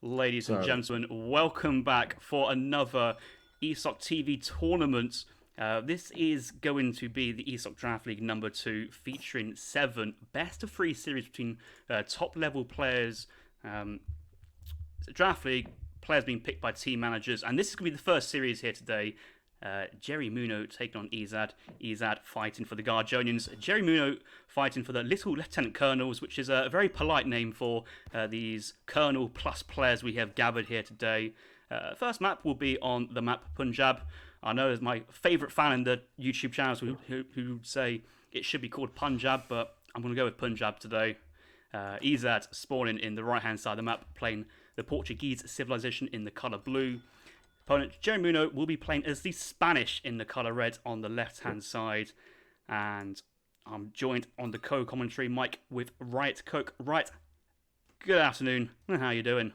Ladies and So, gentlemen, welcome back for another ESOC TV tournament. This is going to be the ESOC Draft League number 2, featuring 7 best of 3 series between top level players. Draft League players being picked by team managers, and this is going to be the first series here today. Jerimuno taking on Ezad. Ezad fighting for the Guardians. Jerimuno fighting for the Little Lieutenant Colonels, which is a very polite name for these Colonel plus players we have gathered here today. First map will be on the map Punjab. I know there's my favourite fan in the YouTube channels who say it should be called Punjab, but I'm going to go with Punjab today. Ezad spawning in the right hand side of the map, playing the Portuguese civilization in the colour blue. Opponent Jerimuno will be playing as the Spanish in the colour red on the left hand side. And I'm joined on the co-commentary mic with Riotcoke. Right, good afternoon. How you doing?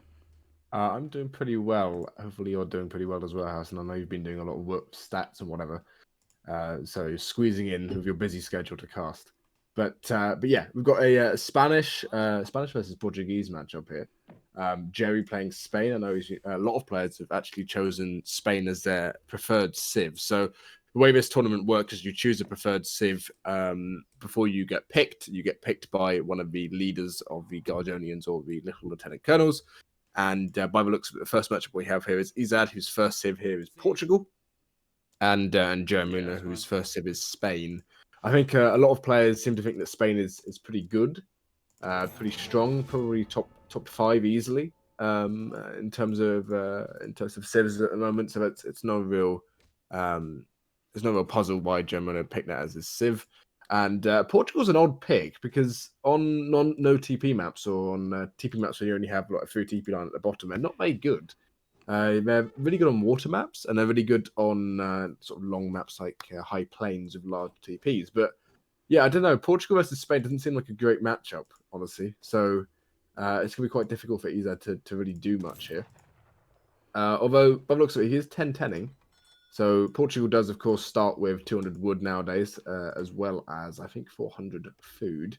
I'm doing pretty well. Hopefully, you're doing pretty well as well, House. And I know you've been doing a lot of work stats and whatever. So you're squeezing in with your busy schedule to cast. But yeah, we've got a Spanish versus Portuguese matchup here. Jerry playing Spain. I know a lot of players have actually chosen Spain as their preferred civ. So the way this tournament works is you choose a preferred civ before you get picked. You get picked by one of the leaders of the Guardians or the Little Lieutenant Colonels. And by the looks of it, the first matchup we have here is Ezad, whose first civ here is Portugal, and Jerimuno, whose first civ is Spain. I think a lot of players seem to think that Spain is pretty good, pretty strong, probably top 5 easily in terms of civs at the moment. So it's no real puzzle why Jerimuno picked that as his civ. And Portugal's an odd pick because on no TP maps or on TP maps where you only have like a 3 TP line at the bottom, they're not very good. They're really good on water maps, and they're really good on sort of long maps like high plains with large TPs. But yeah, I don't know. Portugal versus Spain doesn't seem like a great matchup, honestly. So it's going to be quite difficult for Ezad to really do much here. Although, by the looks of it, he is 10-10ing. So Portugal does, of course, start with 200 wood nowadays, as well as, I think, 400 food.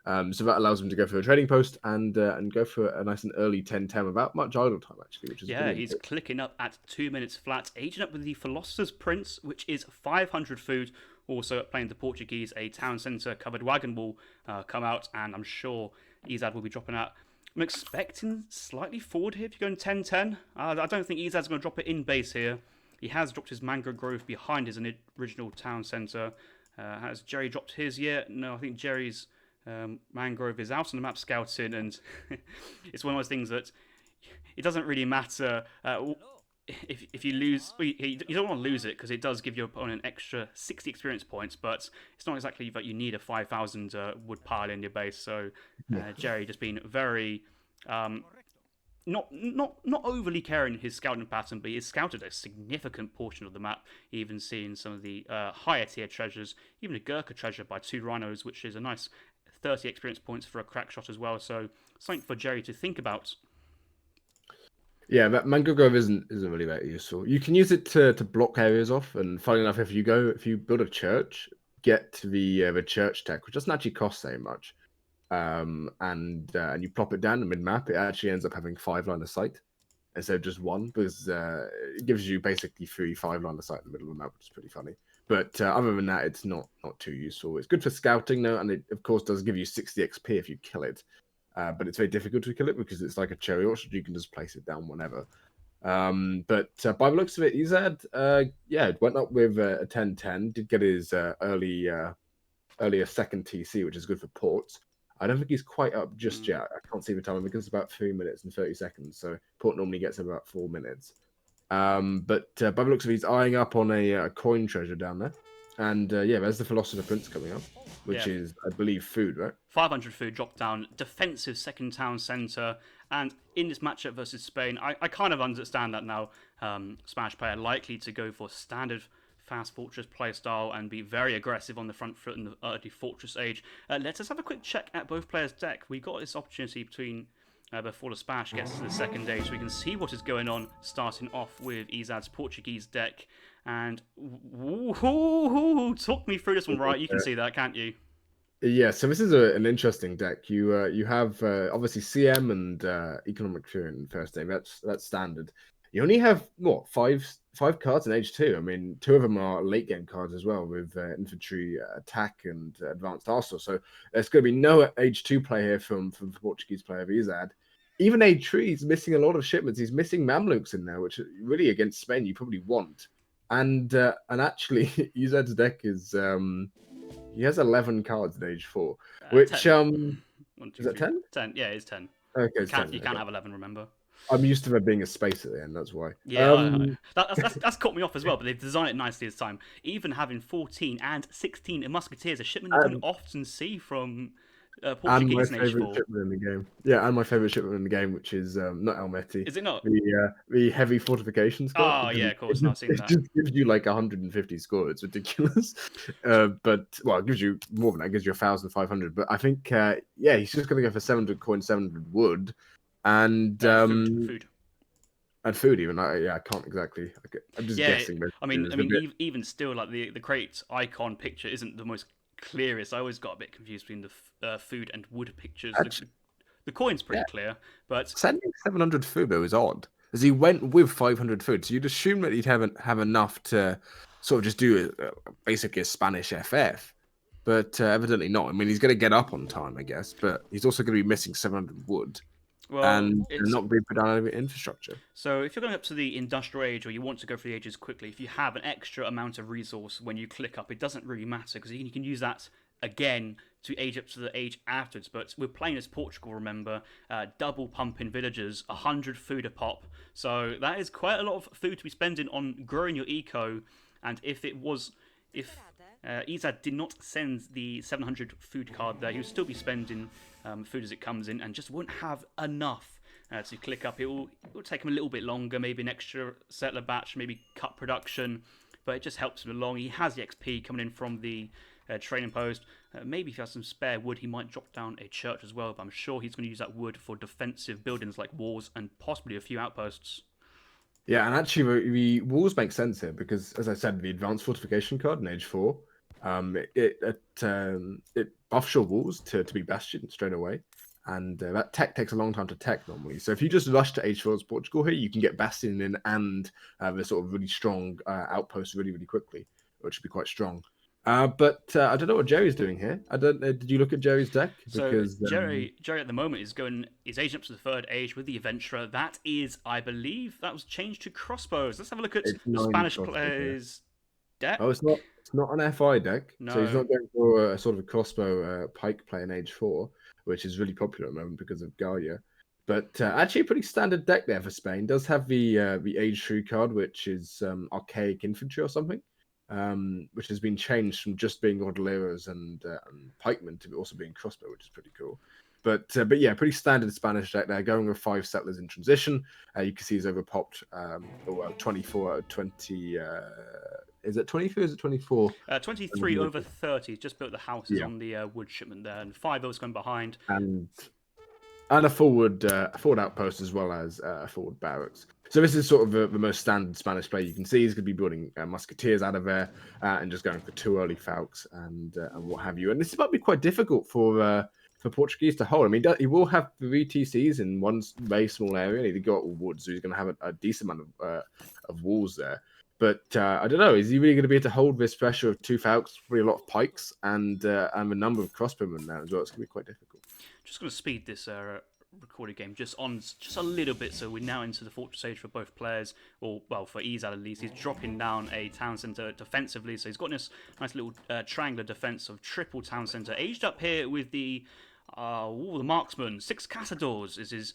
So that allows him to go for a trading post and go for a nice and early 10-10 without much idle time, actually, which is Yeah, really he's important. clicking up at 2 minutes flat, aging up with the Philosopher's Prince, which is 500 food. Also playing the Portuguese, a town centre covered wagon will come out, and I'm sure Ezad will be dropping out. I'm expecting slightly forward here if you're going 10-10. I don't think Ezad's going to drop it in base here. He has dropped his mangrove grove behind his original town centre. Has Jerry dropped his yet? No, I think Jerry's mangrove is out on the map scouting, and it's one of those things that it doesn't really matter if you lose. You don't want to lose it because it does give your opponent an extra 60 experience points, but it's not exactly that you need a 5,000 wood pile in your base. So Jerry just been very not overly caring his scouting pattern, but he's scouted a significant portion of the map, even seeing some of the higher tier treasures, even a Gurkha treasure by 2 rhinos, which is a nice 30 experience points for a crack shot as well. So something for Jerry to think about. Yeah, that mangrove grove isn't really that useful. You can use it to block areas off, and funny enough, if you build a church, get the church tech, which doesn't actually cost very much, and you plop it down in mid map, it actually ends up having 5 line of sight instead of just 1, because it gives you basically 3 5 line of sight in the middle of the map, which is pretty funny. But other than that, it's not too useful. It's good for scouting though, and it of course does give you 60 XP if you kill it. But it's very difficult to kill it because it's like a cherry orchard. You can just place it down whenever. But by the looks of it, Ezad, went up with a 10-10. Did get his earlier second TC, which is good for ports. I don't think he's quite up just yet. I can't see the time because it's about 3 minutes and 30 seconds. So port normally gets about 4 minutes. But by the looks of it, he's eyeing up on a coin treasure down there. And there's the Philosopher Prince coming up, which is, I believe, food, right? 500 food drop down, defensive second town centre, and in this matchup versus Spain, I kind of understand that now. Spanish player likely to go for standard fast fortress playstyle and be very aggressive on the front foot in the early fortress age. Let us have a quick check at both players' deck. We got this opportunity before the Spanish gets to the second day, so we can see what is going on, starting off with Ezad's Portuguese deck. And talk me through this one, right? You can see that, can't you? Yeah, so this is an interesting deck. You have obviously CM and Economic Fear in first aim. That's standard. You only have what five cards in H2. I mean, two of them are late game cards as well, with infantry attack and advanced arsenal. So there's going to be no H2 play here from the Portuguese player Ezad. Even H3 is missing a lot of shipments. He's missing Mamluks in there, which really against Spain you probably want. And actually, Ezad's deck is he has 11 cards in age 4, which 10. 1, 2, is that 3, 10? 10. Yeah, it's 10. Okay, You it's can't 10. you can't Okay. have 11. Remember? I'm used to there being a space at the end. That's why. Yeah, that's caught me off as well. But they've designed it nicely this time. Even having 14 and 16 Musketeers, a shipment you don't and, often see from and my Portuguese in favorite H4. shipment in the game. Yeah, and my favorite shipment in the game, which is not Elmeti, Is it not? the heavy fortification score. Oh Because yeah, of course. No, I've seen it that. just gives you like 150 score. It's ridiculous. But well, it gives you more than that. It gives you 1,500. But I think yeah, he's just gonna go for 700 coin, 700 wood, and Food. and food even. Yeah, I can't exactly. I'm just Yeah, guessing. But I it's a mean, bit. even still, like the crate icon picture isn't the most clearest. I always got a bit confused between the food and wood pictures. Actually, The coin's pretty yeah, clear, but sending 700 food though is odd, as he went with 500 food. So you'd assume that he'd have enough to sort of just do basically a Spanish FF. But evidently not. I mean, he's going to get up on time, I guess, but he's also going to be missing 700 wood well, and it's not being put down over infrastructure. so if you're going up to the industrial age or you want to go through the ages quickly, if you have an extra amount of resource when you click up, it doesn't really matter because you can use that again to age up to the age afterwards. But we're playing as Portugal, remember, double pumping villagers, 100 food a pop. So that is quite a lot of food to be spending on growing your eco. And if Ezad did not send the 700 food card there, he would still be spending food as it comes in and just won't have enough to click up. It will take him a little bit longer, maybe an extra settler batch, maybe cut production, but it just helps him along. He has the XP coming in from the training post. Maybe if he has some spare wood, he might drop down a church as well, but I'm sure he's going to use that wood for defensive buildings like walls and possibly a few outposts. Yeah, and actually, the walls make sense here because, as I said, the advanced fortification card in Age 4, it buffs your walls to be bastion straight away, and that tech takes a long time to tech normally. So if you just rush to Age 4 as Portugal here, you can get bastion in and the sort of really strong outpost really, really quickly, which would be quite strong. But I don't know what Jerry's doing here. I don't. Did you look at Jerry's deck? Because Jerry at the moment is aging up to the third age with the Adventurer. That is, I believe, that was changed to crossbows. Let's have a look at the Spanish players' deck. Oh, it's not an FI deck. No. So he's not going for a sort of a crossbow pike play in Age 4, which is really popular at the moment because of Gaia. But actually, a pretty standard deck there for Spain. Does have the Age 3 card, which is archaic infantry or something. Which has been changed from just being Ordoleros and pikemen to also being crossbow, which is pretty cool. But yeah, pretty standard Spanish deck there, going with 5 settlers in transition. You can see he's overpopped 24 out of 20. Is it 23 or is it 24? 23 over 30. He's just built the houses on the wood shipment there, and 5 others going behind. And a forward outpost as well as a forward barracks. So this is sort of the most standard Spanish play you can see. He's going to be building musketeers out of there and just going for 2 early falcons and what have you. And this might be quite difficult for Portuguese to hold. I mean, he will have 3 TCs in one very small area, and he's got all wood, so he's going to have a decent amount of walls there. But I don't know. Is he really going to be able to hold this pressure of 2 falcons, probably a lot of pikes, and a number of crossbowmen now as well? It's going to be quite difficult. Just going to speed this recorded game just a little bit, so we're now into the fortress age for both players, or well, for Ezad at least. He's dropping down a town centre defensively, so he's got this nice little triangular defence of triple town centre. Aged up here with the marksman. 6 Caçadores is his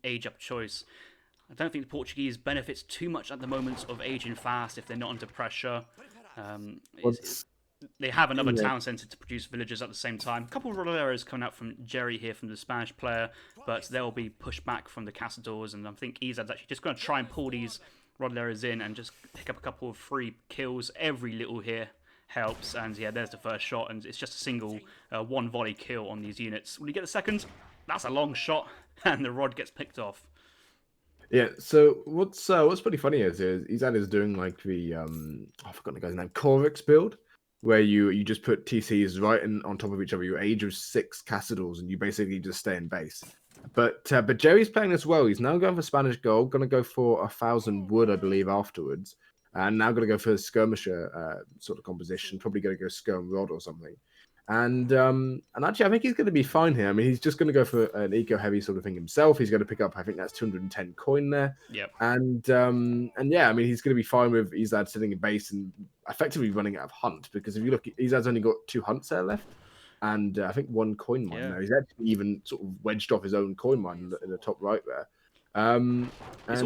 age up choice. I don't think the Portuguese benefits too much at the moment of aging fast if they're not under pressure. They have another town centre to produce villagers at the same time. A couple of roleros coming out from Jerry here from the Spanish player, but they'll be pushed back from the Caçadores, and I think Ezad's actually just going to try and pull these roleros in and just pick up a couple of free kills. Every little here helps, and yeah, there's the first shot, and it's just a single 1 volley kill on these units. Will you get the second? That's a long shot, and the rod gets picked off. Yeah, so what's pretty funny is Ezad is doing like the I forgot the guy's name, Corvix build. where you just put TCs right on top of each other. You age of 6 Cassadors, and you basically just stay in base. But Jerry's playing this well. He's now going for Spanish gold. Going to go for 1,000 wood, I believe, afterwards. And now going to go for a skirmisher sort of composition. Probably going to go skirm rod or something. And actually, I think he's going to be fine here. I mean, he's just going to go for an eco-heavy sort of thing himself. He's going to pick up, I think that's 210 coin there. Yep. And yeah, I mean, he's going to be fine with Ezad sitting in base and effectively running out of hunt, because if you look, Ezad's only got 2 hunts there left, and I think 1 coin mine there. He's actually even sort of wedged off his own coin mine in the top right there. It's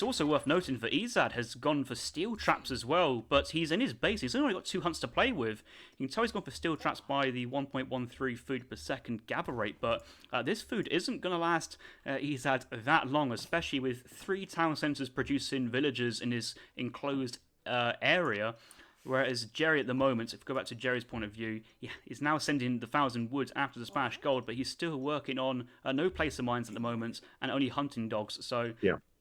also worth noting that Ezad has gone for steel traps as well, but he's in his base. He's only got 2 hunts to play with. You can tell he's gone for steel traps by the 1.13 food per second gather rate, but this food isn't going to last Ezad that long, especially with 3 town centres producing villagers in his enclosed area. Whereas Jerry at the moment, if we go back to Jerry's point of view, he's now sending the 1,000 wood after the Spanish gold, but he's still working on no placer mines at the moment and only hunting dogs. So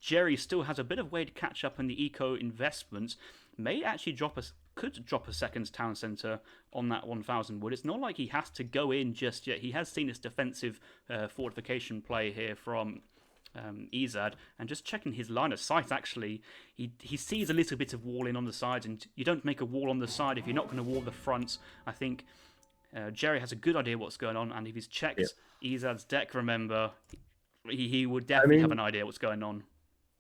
Jerry still has a bit of way to catch up on the eco investments. May actually could drop a second town centre on that 1,000 wood. It's not like he has to go in just yet. He has seen this defensive fortification play here from Ezad, and just checking his line of sight, actually, he sees a little bit of walling on the sides, and you don't make a wall on the side if you're not going to wall the front. I think Jerry has a good idea what's going on, and if he's checked Ezad's deck, remember, he would definitely have an idea what's going on.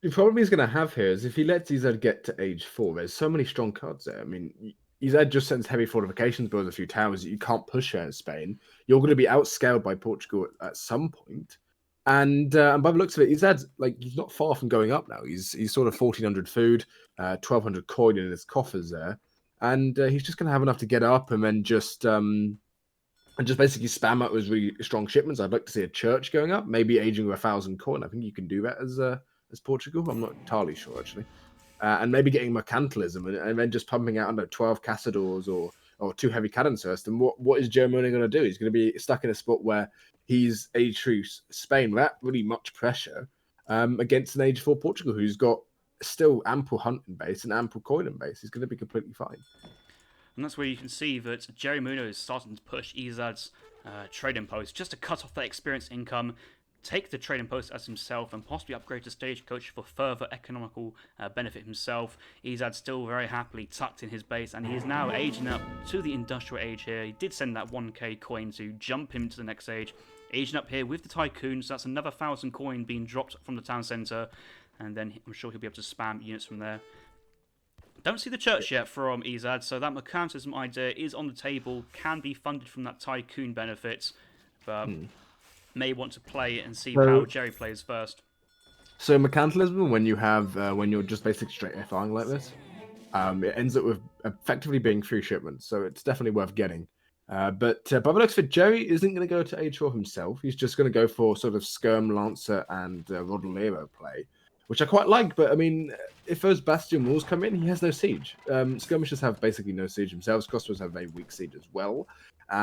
The problem he's going to have here is if he lets Ezad get to age 4, there's so many strong cards there. I mean, Ezad just sends heavy fortifications, builds a few towers that you can't push here in Spain. You're going to be outscaled by Portugal at some point. And by the looks of it, he's not far from going up now. He's sort of 1,400 food, 1,200 coin in his coffers there, and he's just going to have enough to get up and then just basically spam out with really strong shipments. I'd like to see a church going up, maybe aging with 1,000 coin. I think you can do that as Portugal. I'm not entirely sure actually, and maybe getting mercantilism and then just pumping out under 12 Cassadors or 2 heavy cannons first. And what is Jerimuno going to do? He's going to be stuck in a spot where he's age 3 Spain without really much pressure against an age 4 Portugal, who's got still ample hunting base and ample coin in base. He's going to be completely fine. And that's where you can see that Jerimuno is starting to push Ezad's trading post just to cut off that experience income, take the trading post as himself, and possibly upgrade to stagecoach for further economical benefit himself. Ezad's still very happily tucked in his base, and he is now aging up to the industrial age here. He did send that 1k coin to jump him to the next age. Aging up here with the Tycoon, so that's another 1,000 coin being dropped from the town centre, and then I'm sure he'll be able to spam units from there. Don't see the church yet from Ezad, so that mercantilism idea is on the table, can be funded from that Tycoon benefit, but may want to play it and see how Jerry plays first. So mercantilism, when you have when you're just basically straight FRing like this, it ends up with effectively being 3 shipments, so it's definitely worth getting. But by the looks of it, Jerry isn't going to go to H4 himself. He's just going to go for sort of Skirm, Lancer, and Rodolero play, which I quite like. But I mean, if those Bastion walls come in, he has no siege. Skirmishers have basically no siege themselves. Crossbows have very weak siege as well.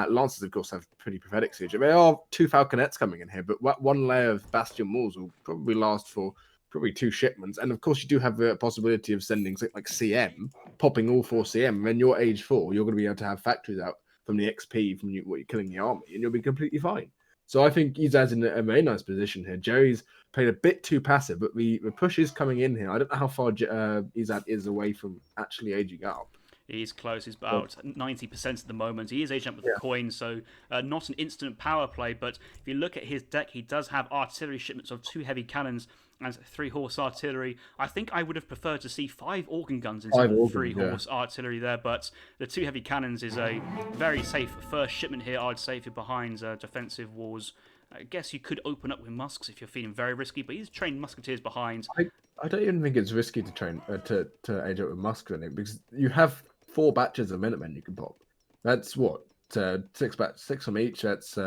Lancers, of course, have pretty pathetic siege. There are 2 Falconets coming in here, but 1 layer of Bastion walls will probably last for probably 2 shipments. And of course, you do have the possibility of sending something like CM, popping all 4 CM, and then you're age 4. You're going to be able to have factories out from the XP from what you're killing the army, and you'll be completely fine. So I think Ezad's in a very nice position here. Jerry's played a bit too passive, but the push is coming in here. I don't know how far Ezad is away from actually aging up. He's close. He's about 90% at the moment. He is aging up with the coin, so not an instant power play. But if you look at his deck, he does have artillery shipments of 2 heavy cannons and 3 horse artillery. I think I would have preferred to see 5 organ guns instead of 3 horse artillery there. But the 2 heavy cannons is a very safe first shipment here, I'd say, for behind defensive walls. I guess you could open up with musks if you're feeling very risky, but he's trained musketeers behind. I don't even think it's risky to train to age up with musks in it, because you have 4 batches of Minutemen you can pop. That's what 6 from each. That's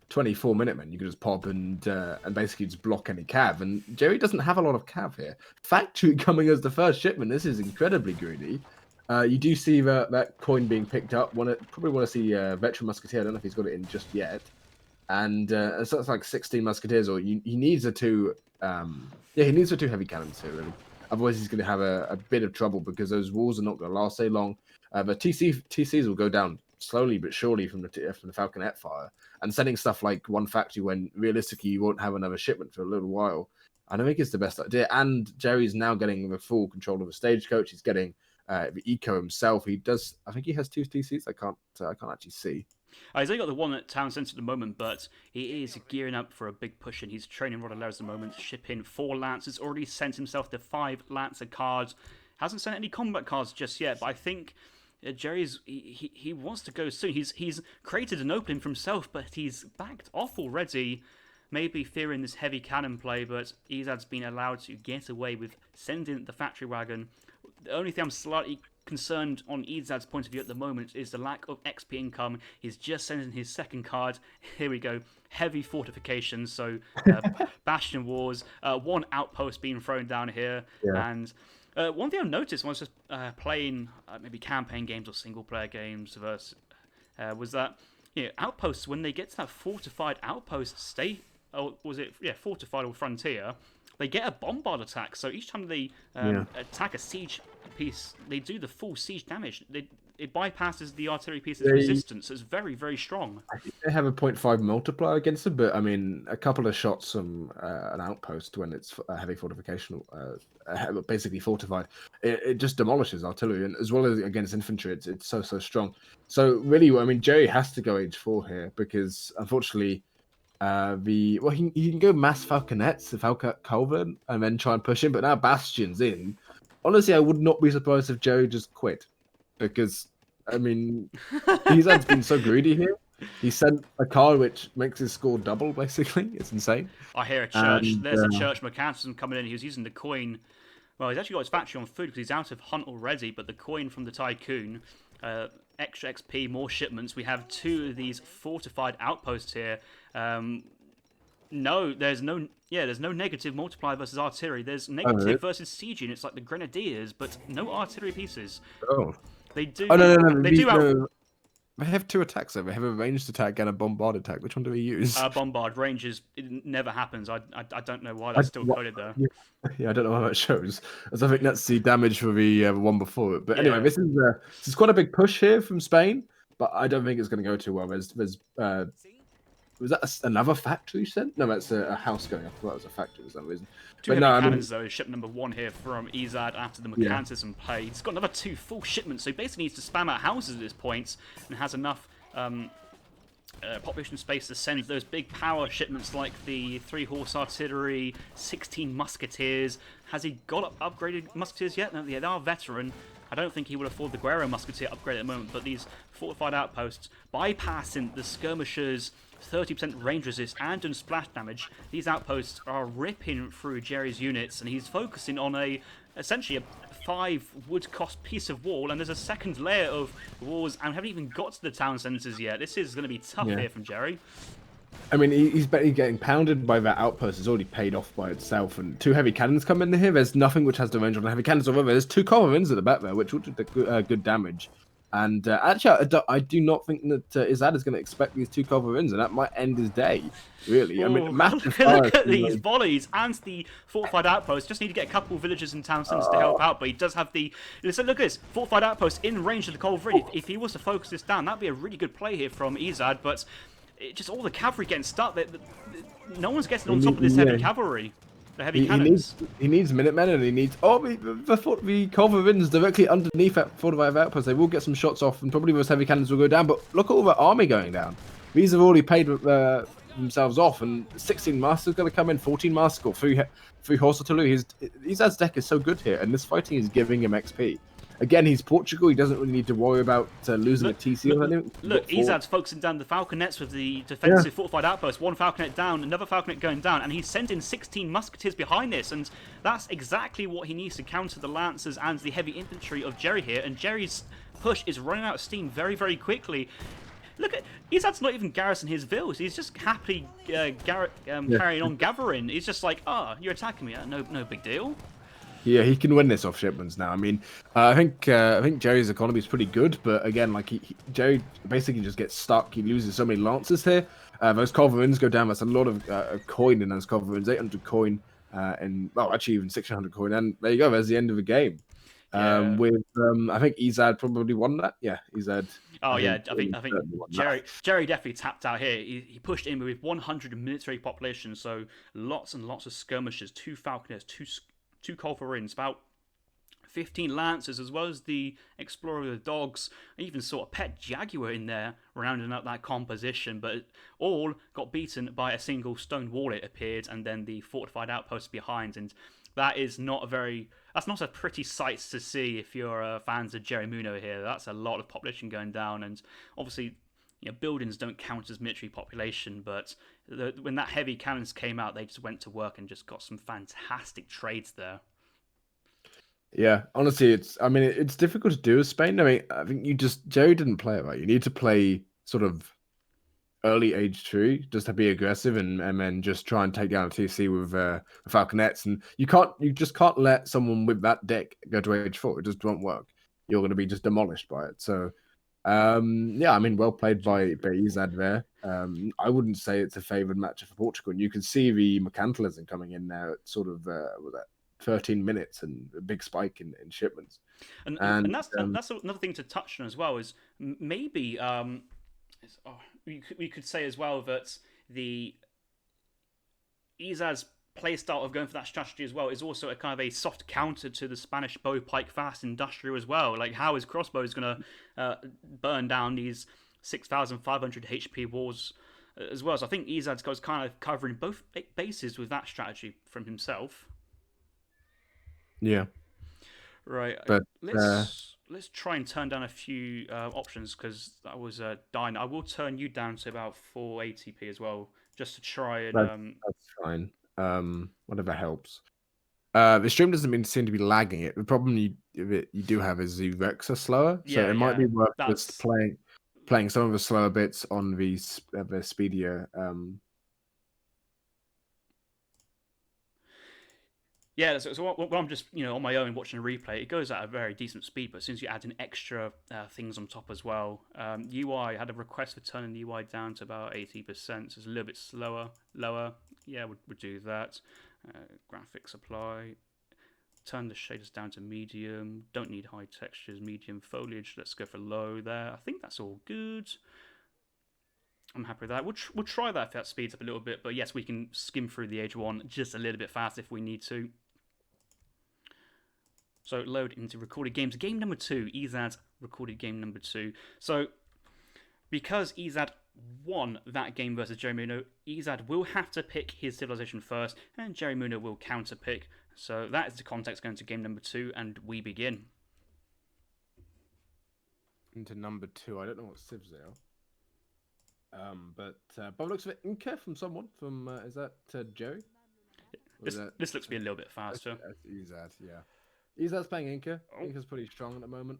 24 Minutemen you can just pop and basically just block any cav. And Jerry doesn't have a lot of cav here. Factory coming as the first shipment. This is incredibly greedy. You do see that coin being picked up. Probably want to see Veteran Musketeer. I don't know if he's got it in just yet. And so it's like 16 Musketeers, or he needs a 2. He needs the 2 heavy cannons here, really. Otherwise, he's going to have a bit of trouble, because those walls are not going to last so long. But TCs will go down slowly but surely from the Falconet fire, and sending stuff like one factory when realistically you won't have another shipment for a little while. I don't think it's the best idea. And Jerry's now getting the full control of the stagecoach. He's getting the eco himself. He does. I think he has 2 TCs. I can't actually see. He's only got the one at Town Centre at the moment, but he is gearing up for a big push, and he's training Rodalers at the moment, shipping 4 Lancers, already sent himself the 5 Lancer cards. Hasn't sent any combat cards just yet, but I think Jerry's he wants to go soon. He's created an opening for himself, but he's backed off already. Maybe fearing this heavy cannon play, but Ezad's been allowed to get away with sending the factory wagon. The only thing I'm slightly concerned on Ezad's point of view at the moment is the lack of XP income. He's just sending his second card. Here we go. Heavy fortifications, so Bastion Wars. 1 outpost being thrown down here. Yeah. And one thing I noticed when I was just playing maybe campaign games or single-player games versus, was that outposts, when they get to that fortified outpost state, or was it, fortified or frontier, they get a bombard attack. So each time they attack a siege piece, they do the full siege damage. It bypasses the artillery piece's resistance. So it's very, very strong. I think they have a 0.5 multiplier against it, but I mean, a couple of shots from an outpost when it's a heavy fortification, basically fortified, it just demolishes artillery, and as well as against infantry, it's so strong. So really, I mean, Jerry has to go H4 here because unfortunately, he can go mass Falconets, the Falcon Culverin, and then try and push him. But now Bastion's in. Honestly, I would not be surprised if Jerry just quit, because I mean, he's been so greedy here. He sent a card which makes his score double. Basically, it's insane. I hear a church. There's a church mechanism coming in. He was using the coin. Well, he's actually got his factory on food because he's out of hunt already. But the coin from the Tycoon, extra XP, more shipments. We have 2 of these fortified outposts here. No, there's no negative multiplier versus artillery. There's negative versus siege units like the Grenadiers, but no artillery pieces. Oh, they do. Oh no! They do. They have 2 attacks though. They have a ranged attack and a bombard attack. Which one do we use? Bombard ranges. It never happens. I don't know why that's still coded there. Yeah, I don't know how that shows. As I think that's the damage for the one before it. But anyway, this is quite a big push here from Spain. But I don't think it's going to go too well. There's was that another factory sent? No, that's a house going. I thought it was a factory for some reason. 2 heavy cannons, though, is ship number 1 here from Ezad after the mechanicism play. He's got another 2 full shipments, so he basically needs to spam out houses at this point and has enough population space to send those big power shipments like the 3-horse artillery, 16 musketeers. Has he got upgraded musketeers yet? No, they are veteran. I don't think he will afford the Guerrero musketeer upgrade at the moment, but these fortified outposts, bypassing the skirmishers, 30% range resist and doing splash damage, these outposts are ripping through Jerry's units, and he's focusing on essentially a 5 wood cost piece of wall, and there's a second layer of walls, and we haven't even got to the town centres yet. This is going to be tough here from Jerry. I mean, he's basically getting pounded by that outpost. It's already paid off by itself, and 2 heavy cannons come in here. There's nothing which has the range on the heavy cannons. However, there's 2 Culverins at the back there, which will do good damage. And actually, I do not think that Ezad is going to expect these 2 Culverins, and that might end his day, really. Ooh, I mean, massive look at these volleys and the fortified outpost. Just need to get a couple of villagers and town centres to help out, but he does have the... Listen, look at this. Fortified outpost in range of the Culverin. If he was to focus this down, that'd be a really good play here from Ezad, but just all the cavalry getting stuck. No one's getting on top of this heavy cavalry. The heavy cannons. He needs Minutemen, and he needs... Oh, the Culverins directly underneath that fortified outpost. They will get some shots off, and probably those heavy cannons will go down, but look at all the army going down. These have already paid themselves off, and 16 masters going to come in, 14 masters, or 3 horse artillery. Ezad's deck is so good here, and this fighting is giving him XP. Again, he's Portugal. He doesn't really need to worry about losing a TC or anything. Look, Ezad's focusing down the Falconets with the defensive fortified outpost. 1 Falconet down, another Falconet going down, and he's sending 16 musketeers behind this, and that's exactly what he needs to counter the Lancers and the heavy infantry of Jerry here, and Jerry's push is running out of steam very, very quickly. Look at Ezad's not even garrisoning his vills. He's just happily carrying on gathering. He's just like, you're attacking me. No big deal. Yeah, he can win this off shipments now. I mean, I think Jerry's economy is pretty good, but again, like Jerry basically just gets stuck. He loses so many lancers here. Those Culverins go down. That's a lot of coin in those Culverins. 800 coin, and well, actually even 600 coin. And there you go. There's the end of the game. Yeah. With I think Ezad probably won that. Yeah, Ezad. Oh yeah, I think certainly won that. Jerry definitely tapped out here. He pushed in with 100 military population, so lots and lots of skirmishers, 2 falconers, two culverins, about 15 lancers, as well as the explorer with the dogs. I even saw a pet jaguar in there rounding up that composition, but all got beaten by a single stone wall. It appeared, and then the fortified outposts behind, and that is not a very that's not a pretty sight to see if you're fans of Jerimuno here. That's a lot of population going down, and obviously, buildings don't count as military population, but when that heavy cannons came out, they just went to work and just got some fantastic trades there. Yeah, honestly, it's difficult to do with Spain. I mean, I think Jerry didn't play it right. You need to play sort of early age 3 just to be aggressive and then just try and take down a TC with falconets. And you just can't let someone with that deck go to age 4. It just won't work. You're going to be just demolished by it. So yeah, I mean, well played by Ezad there. I wouldn't say it's a favoured matchup for Portugal. And you can see the mercantilism coming in now at sort of with that 13 minutes and a big spike in shipments. And that's another thing to touch on as well is maybe we could say as well that the Ezad's playstyle of going for that strategy as well is also a kind of a soft counter to the Spanish bow pike fast industrial as well. Like, how his crossbow is going to burn down these 6,500 HP walls as well. So I think Ezad's was kind of covering both bases with that strategy from himself. Yeah. Right. But let's try and turn down a few options, because that was dying. I will turn you down to about 4 ATP as well, just to try and. That's fine. Whatever helps. The stream doesn't seem to be lagging it. The problem you do have is the Rex are slower, so it might be worth just playing some of the slower bits on the speedier. Yeah, so when I'm just on my own watching a replay, it goes at a very decent speed. But as soon as you add in extra things on top as well, UI had a request for turning the UI down to about 80%, so it's a little bit lower. Yeah, would do that. Graphics apply. Turn the shaders down to medium. Don't need high textures. Medium foliage. Let's go for low there. I think that's all good. I'm happy with that. We'll try that if that speeds up a little bit. But yes, we can skim through the age 1 just a little bit fast if we need to. So load into recorded games. Game number 2, Ezad's recorded game number 2. So because Ezad won that game versus Jerimuno, Ezad will have to pick his civilization first, and Jerimuno will counter pick. So that is the context going to game number 2, and we begin. Into number 2, I don't know what civs they are. But by the looks of it, Inca from someone from is that Jerry? This looks to be a little bit faster. That's Ezad, yeah. Ezad's playing Inca. Inca's pretty strong at the moment.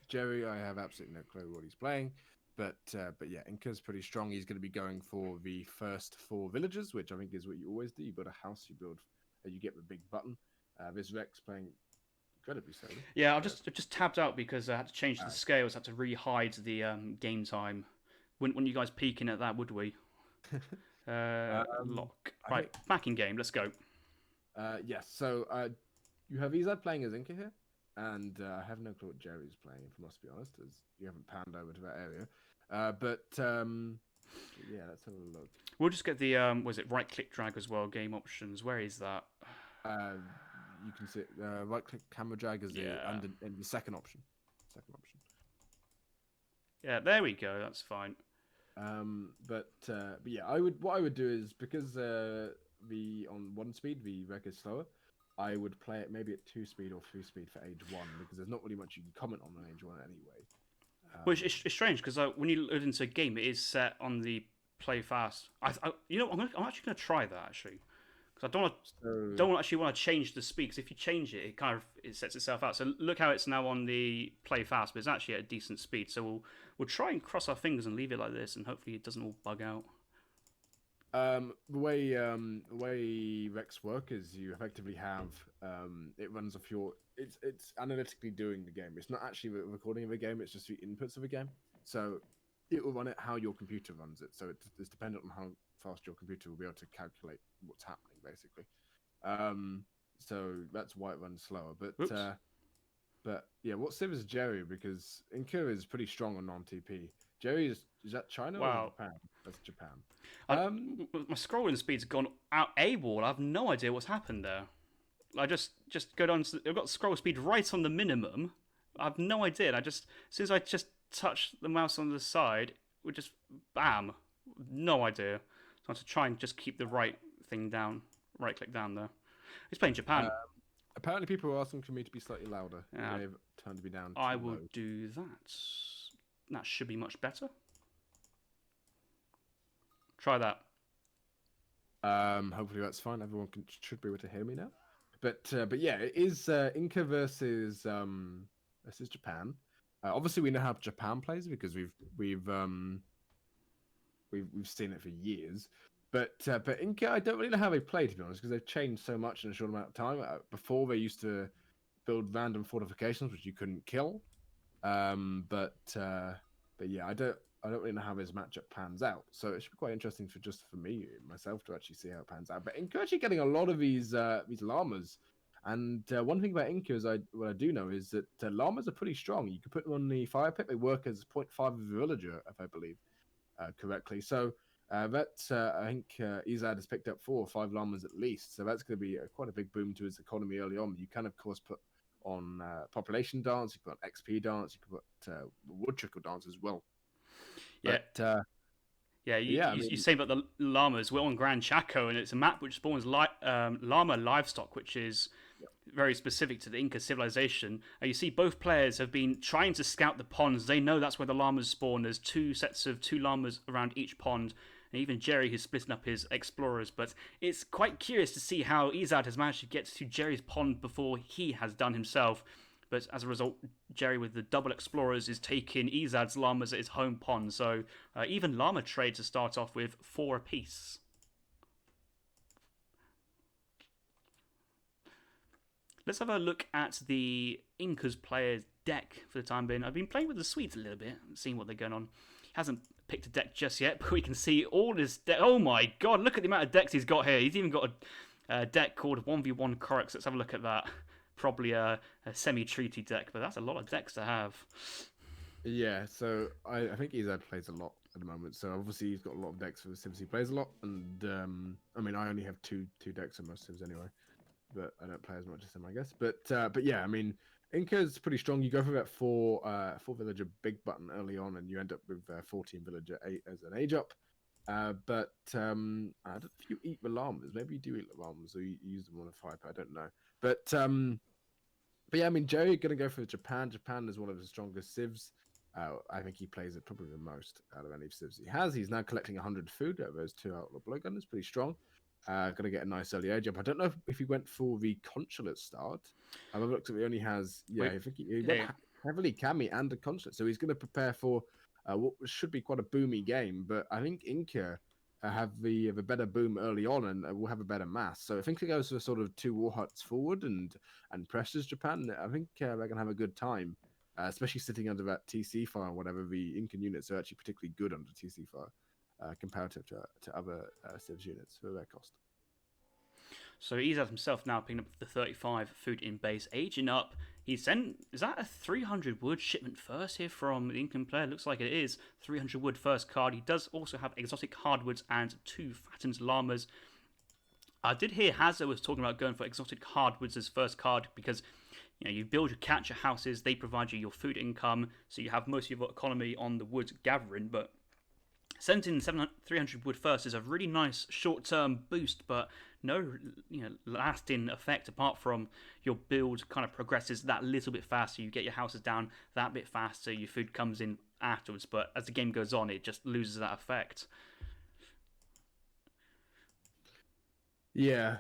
Jerry, I have absolutely no clue what he's playing, but yeah, Inca's pretty strong. He's going to be going for the first 4 villages, which I think is what you always do. You build a house, you get the big button. This Rex playing incredibly slowly. Yeah, I just tabbed out because I had to change the scales. I had to re-hide the game time. Wouldn't you guys peeking at that, would we? Lock. Right, back in game. Let's go. Yes. So you have Ezad playing as Inca here, and I have no clue what Jerry's playing, if I must be honest, as you haven't panned over to that area. But yeah, let's have a look. We'll just get the was it right-click drag as well? Game options. Where is that? You can see right-click camera drag as in the second option. Yeah, there we go. That's fine. But yeah, what I would do is, because on 1 speed the rec is slower, I would play it maybe at 2 speed or 3 speed for age 1, because there's not really much you can comment on age 1 anyway. Well, it's strange because when you load into a game, it is set on the play fast. I'm actually going to try that actually, because I don't actually want to change the speed. Because if you change it, it sets itself out. So look how it's now on the play fast, but it's actually at a decent speed. So we'll try and cross our fingers and leave it like this, and hopefully it doesn't all bug out. The way Rex work is you effectively have it runs off your it's analytically doing the game. It's not actually a recording of a game. It's just the inputs of a game. So it will run it how your computer runs it. So it's dependent on how fast your computer will be able to calculate what's happening, basically. So that's why it runs slower. But But yeah, what civ is Jerry? Because Inca is pretty strong on non-TP. Jerry is that China or is it Wow. Japan? That's Japan. I, my scrolling speed's gone out AWOL. I have no idea what's happened there. I just go down. I've got scroll speed right on the minimum. I have no idea. And I just as soon as I just touch the mouse on the side, we just bam. No idea. So I have to try and just keep the right thing down. Right click down there. He's playing Japan. Apparently, people are asking for me to be slightly louder. Yeah. You may have turned to be down. I too will low. do that. That should be much better. Try that. Hopefully that's fine. Everyone should be able to hear me now. But yeah, it is Inca versus Japan. Obviously, we know how Japan plays because we've seen it for years. But Inca, I don't really know how they play, to be honest, because they've changed so much in a short amount of time. Before they used to build random fortifications which you couldn't kill. But yeah, I don't really know how this matchup pans out. So it should be quite interesting for me myself to actually see how it pans out. But Inca actually getting a lot of these llamas. And one thing about Inca is what I do know is that llamas are pretty strong. You can put them on the fire pit. They work as 0.5 of a villager, if I believe correctly. So that's I think Ezad has picked up 4 or 5 llamas at least. So that's going to be quite a big boom to his economy early on. You can of course put on population dance, you can put on XP dance, you can put wood trickle dance as well. Yeah. But, yeah, you say about the llamas. We're on Grand Chaco, and it's a map which spawns llama livestock, which is very specific to the Inca civilization. You see both players have been trying to scout the ponds. They know that's where the llamas spawn. There's 2 sets of 2 llamas around each pond. And even Jerry has splitting up his explorers. But it's quite curious to see how Ezad has managed to get to Jerry's pond before he has done himself. But as a result, Jerry with the double explorers is taking Ezad's llamas at his home pond. So even llama trade to start off with 4 apiece. Let's have a look at the Inca's player's deck for the time being. I've been playing with the Swedes a little bit, seeing what they're going on. He hasn't picked a deck just yet, but we can see all his deck. Oh my god, look at the amount of decks he's got here. He's even got a deck called 1v1 Corex. Let's have a look at that. Probably a semi-treaty deck, but that's a lot of decks to have. Yeah, so I think Ezad plays a lot at the moment. So obviously he's got a lot of decks for the Civs. He plays a lot, and I mean I only have two decks on most Civs anyway, but I don't play as much as him, I guess. But yeah, I mean Inca's pretty strong. You go for that 4 villager big button early on, and you end up with 14 villager 8 as an age up. But I don't know if you eat the llamas. Maybe you do eat the llamas, or you use them on a fire pit. I don't know. But yeah, I mean, Jerry gonna go for Japan. Japan is one of the strongest civs. I think he plays it probably the most out of any civs he has. He's now collecting 100 food over those 2 outlaw blowgunners. Pretty strong. Gonna get a nice early age up. I don't know if he went for the consulate start. I've looked at he only has I think he went heavily cami and a consulate, so he's gonna prepare for what should be quite a boomy game. But I think Inca have the better boom early on and will have a better mass. So I think it goes for sort of 2 war huts forward and presses Japan. I think they're going to have a good time, especially sitting under that TC fire or whatever. The Incan units are actually particularly good under TC fire comparative to other Civs units for their cost. So Ezad himself now picking up the 35 food in base, aging up. He's sent, is that a 300 wood shipment first here from the Incan player? Looks like it is. 300 wood first card. He does also have exotic hardwoods and 2 fattened llamas. I did hear Hazard was talking about going for exotic hardwoods as first card because you build your catcher houses, they provide you your food income, so you have most of your economy on the wood gathering, but sending 300 wood first is a really nice short-term boost, but no lasting effect apart from your build kind of progresses that little bit faster. You get your houses down that bit faster, your food comes in afterwards, but as the game goes on, it just loses that effect. Yeah.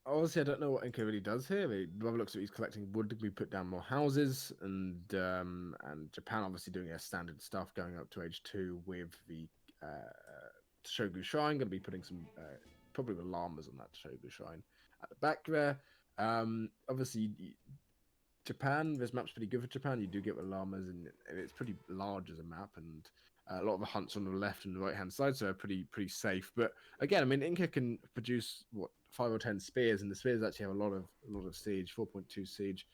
Obviously, I don't know what Inca really does here. By the looks of it, he's collecting wood to be put down more houses, and Japan obviously doing their standard stuff, going up to age 2 with the Shogu Shrine. Going to be putting some probably the llamas on that Shogu Shrine at the back there. Obviously, Japan. This map's pretty good for Japan. You do get the llamas, and it's pretty large as a map, and a lot of the hunts on the left and the right hand side, so they're pretty safe. But again, I mean, Inca can produce 5 or 10 spears, and the spears actually have a lot of siege, 4.2 siege,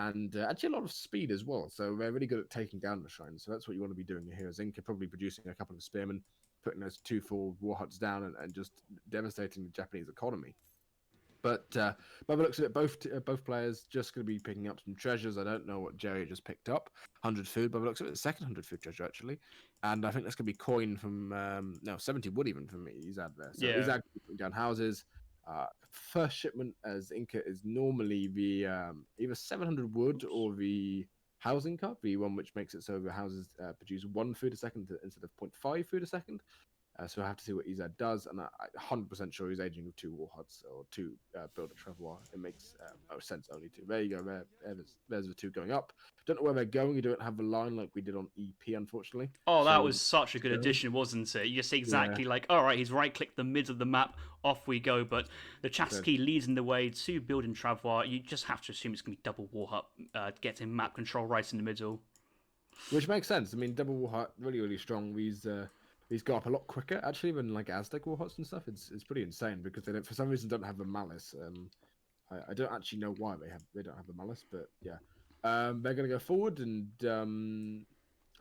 and actually a lot of speed as well. So they're really good at taking down the shrines. So that's what you want to be doing here. As Inca probably producing a couple of spearmen, putting those 2-4 war huts down, and just devastating the Japanese economy. But by the looks of it, both players just going to be picking up some treasures. I don't know what Jerry just picked up. 100 food, by the looks of it, the second 100 food treasure actually, and I think that's going to be coin from 70 wood even from Ezad there. So Yeah. Ezad putting down houses. First shipment as Inca is normally the either 700 wood or the housing cup, the one which makes it so the houses produce 1 food a second instead of 0.5 food a second. So I have to see what Ezad does, and I'm 100% sure he's aging with 2 war huts or 2 builder travois. It makes sense only 2. There you go. There's the 2 going up. Don't know where they're going. You don't have a line like we did on EP, unfortunately. Oh, that So, was such a good addition, wasn't it? You just see exactly yeah, like, all right, he's right-clicked the middle of the map, off we go. But the Chasky leads in the way to building travois. You just have to assume it's going to be double war hut, getting map control right in the middle. which makes sense. I mean, double war hut really strong. These go up a lot quicker actually than like Aztec war huts and stuff. It's pretty insane because they don't, for some reason, don't have the malice. I don't actually know why they don't have the malice, but yeah. They're going to go forward, and am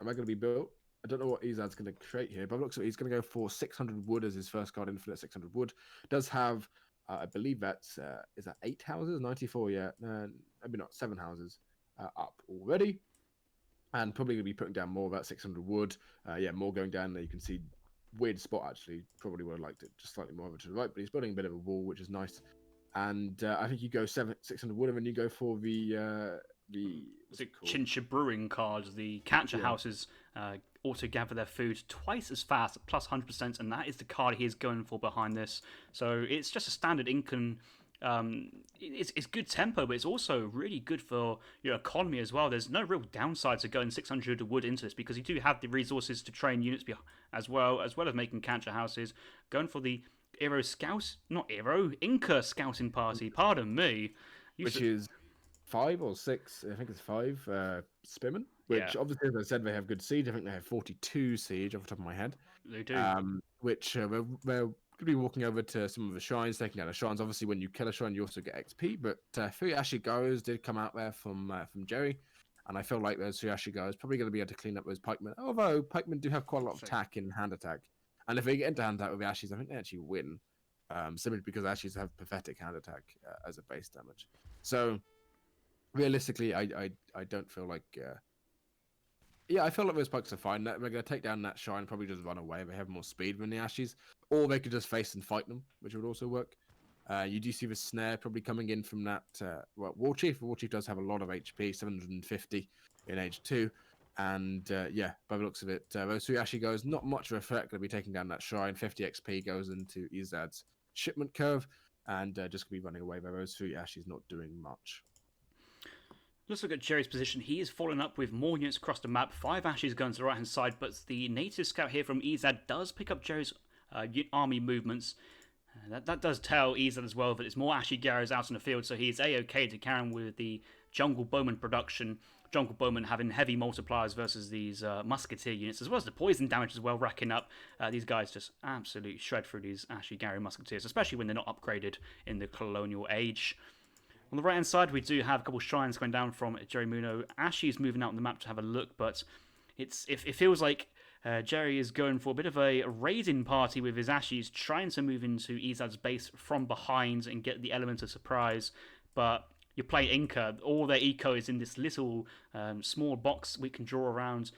I going to be built? I don't know what Ezad's going to create here, but it looks like he's going to go for 600 wood as his first card infinite. 600 wood does have, I believe that's is that 8 houses, 94? Yeah, maybe not 7 houses up already, and probably going to be putting down more, about 600 wood. Yeah, more going down there. You can see weird spot actually. Probably would have liked it just slightly more over to the right, but he's building a bit of a wall, which is nice. And I think you go 600 wood, and then you go for the what's it called? Chincha Brewing cards, the catcher houses auto gather their food twice as fast, plus 100%, and that is the card he is going for behind this. So it's just a standard Incan. It's good tempo, but it's also really good for your economy as well. There's no real downside to going 600 wood into this because you do have the resources to train units as well as making catcher houses. Going for the Inca scouting party. Pardon me. Which is 5 or 6, I think it's 5 spearmen, which obviously, as I said, they have good siege. I think they have 42 siege off the top of my head. They do. Which they're going to be walking over to some of the shrines, taking down the shrines. Obviously, when you kill a shrine, you also get XP, but 3 Ashigaros did come out there from Jerry, and I feel like those 3 Ashigaros probably going to be able to clean up those pikemen, although pikemen do have quite a lot of attack in hand attack, and if they get into hand attack with the Ashes, I think they actually win, simply because Ashes have pathetic hand attack as a base damage. So realistically, I don't feel like. Yeah, I feel like those pikes are fine. They're going to take down that shrine, probably just run away. They have more speed than the Ashes, or they could just face and fight them, which would also work. You do see the snare probably coming in from that War Chief. The War Chief does have a lot of HP, 750 in age 2. And yeah, by the looks of it, those 3 Ashigos, not much of a threat. Going to be taking down that shrine. 50 XP goes into Ezad's shipment curve, and just going to be running away by those 3 Ashes, not doing much. Let's look at Jerry's position. He is falling up with more units across the map. 5 Ashes going to the right-hand side, but the native scout here from Ezad does pick up Jerry's army movements. That does tell Ezad as well that it's more Ashigaros out in the field, so he's A-OK to carry on with the Jungle Bowman production. Jungle Bowman having heavy multipliers versus these musketeer units, as well as the poison damage as well, racking up. These guys just absolutely shred through these Ashigari musketeers, especially when they're not upgraded in the colonial age. On the right-hand side, we do have a couple of shrines going down from Jerimuno. Ashi's moving out on the map to have a look, but it feels like Jerry is going for a bit of a raiding party with his Ashies, trying to move into Ezad's base from behind and get the element of surprise. But you play Inca, all their eco is in this little small box we can draw around,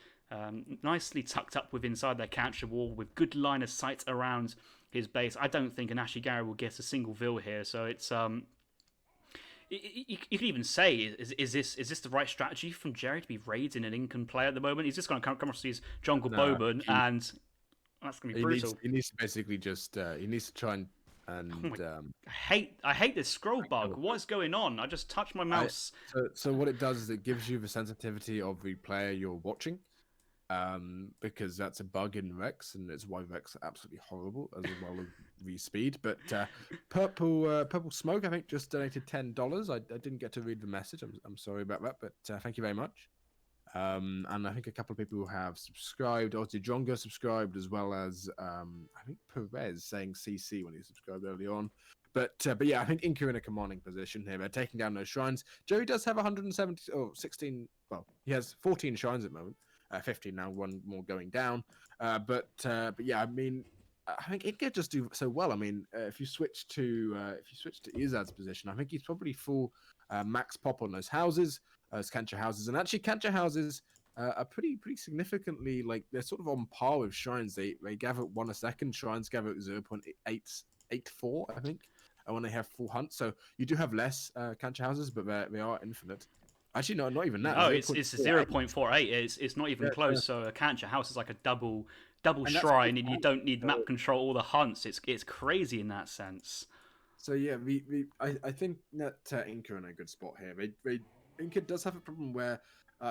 nicely tucked up with inside their capture wall, with good line of sight around his base. I don't think an Ashigari will get a single vill here, so it's... You could even say, is this the right strategy from Jerry to be raiding an Incan player at the moment? He's just going to come across these Jungle Bowman, and that's going to be brutal. He needs to basically just he needs to try and I hate this scroll bug. What's going on? I just touched my mouse. So what it does is it gives you the sensitivity of the player you're watching. Because that's a bug in Rex, and it's why Rex are absolutely horrible, as well as V-Speed. But Purple Smoke, I think, just donated $10. I didn't get to read the message. I'm sorry about that, but thank you very much. And I think a couple of people who have subscribed, Ozzy Jonga subscribed, as well as I think Perez saying CC when he subscribed early on. But yeah, I think Inca in a commanding position here. They're taking down those shrines. Jerry does have 170 or 16. Well, he has 14 shrines at the moment. 15 now, one more going down. But yeah, I mean, I think Inca just do so well. I mean, if you switch to Ezad's position, I think he's probably full max pop on those houses, those cancer houses, and actually cancer houses are pretty significantly, like, they're sort of on par with shrines. They gather 1 a second. Shrines gather 0.884, I think, when they have full hunt. So you do have less cancer houses, but they are infinite. Actually, no, not even that. No, it's 0.48. It's not even close. So a cancer house is like a double shrine, and you don't need map control all the hunts. It's crazy in that sense. So yeah, I think that Inca are in a good spot here. Inca does have a problem where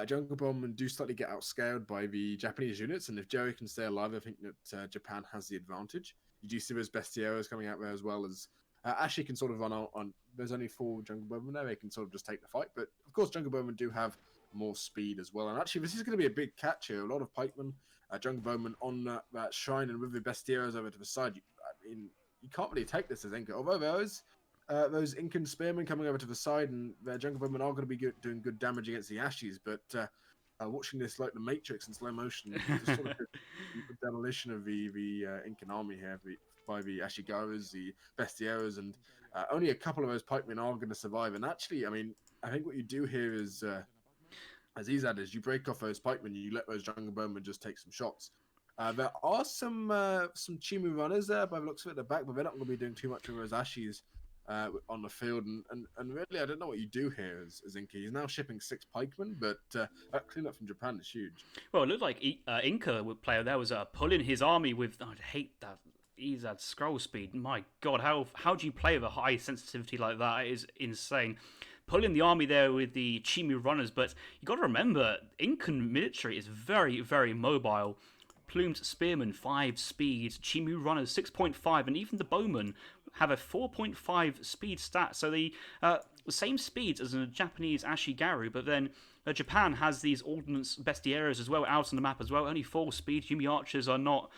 Jungle Bowmen do slightly get outscaled by the Japanese units, and if Jerry can stay alive, I think that Japan has the advantage. You do see those Bestieros coming out there, as well as Ashley can sort of run out on. There's only 4 Jungle Bowmen there; they can sort of just take the fight. But of course, Jungle Bowmen do have more speed as well. And actually, this is going to be a big catch here. A lot of pikemen, Jungle Bowmen on that shrine, and with the Bestieros over to the side. I mean, you can't really take this as Inca. Although those Incan spearmen coming over to the side, and their Jungle Bowmen are going to be doing good damage against the Ashies. But watching this like the Matrix in slow motion, the sort of demolition of the Incan army here by the Ashigaras, the Bestieros, and only a couple of those pikemen are going to survive. And actually, I mean, I think what you do here is, as Ezad is, you break off those pikemen, you let those Jungle Bowmen just take some shots. There are some Chimu runners there by the looks of it at the back, but they're not going to be doing too much with those Ashies on the field. And really, I don't know what you do here as Inca. He's now shipping 6 pikemen, but that cleanup from Japan is huge. Well, it looked like Inca player there was pulling his army with. I'd hate that Ezad scroll speed. My God, how do you play with a high sensitivity like that? It is insane. Pulling the army there with the Chimu runners, but you got to remember, Incan military is very, very mobile. Plumed spearmen 5 speed, Chimu runners 6.5, and even the bowmen have a 4.5 speed stat. So the same speeds as a Japanese Ashigaru, but then Japan has these ordnance bestieros as well out on the map as well. Only 4 speed. Yumi archers are not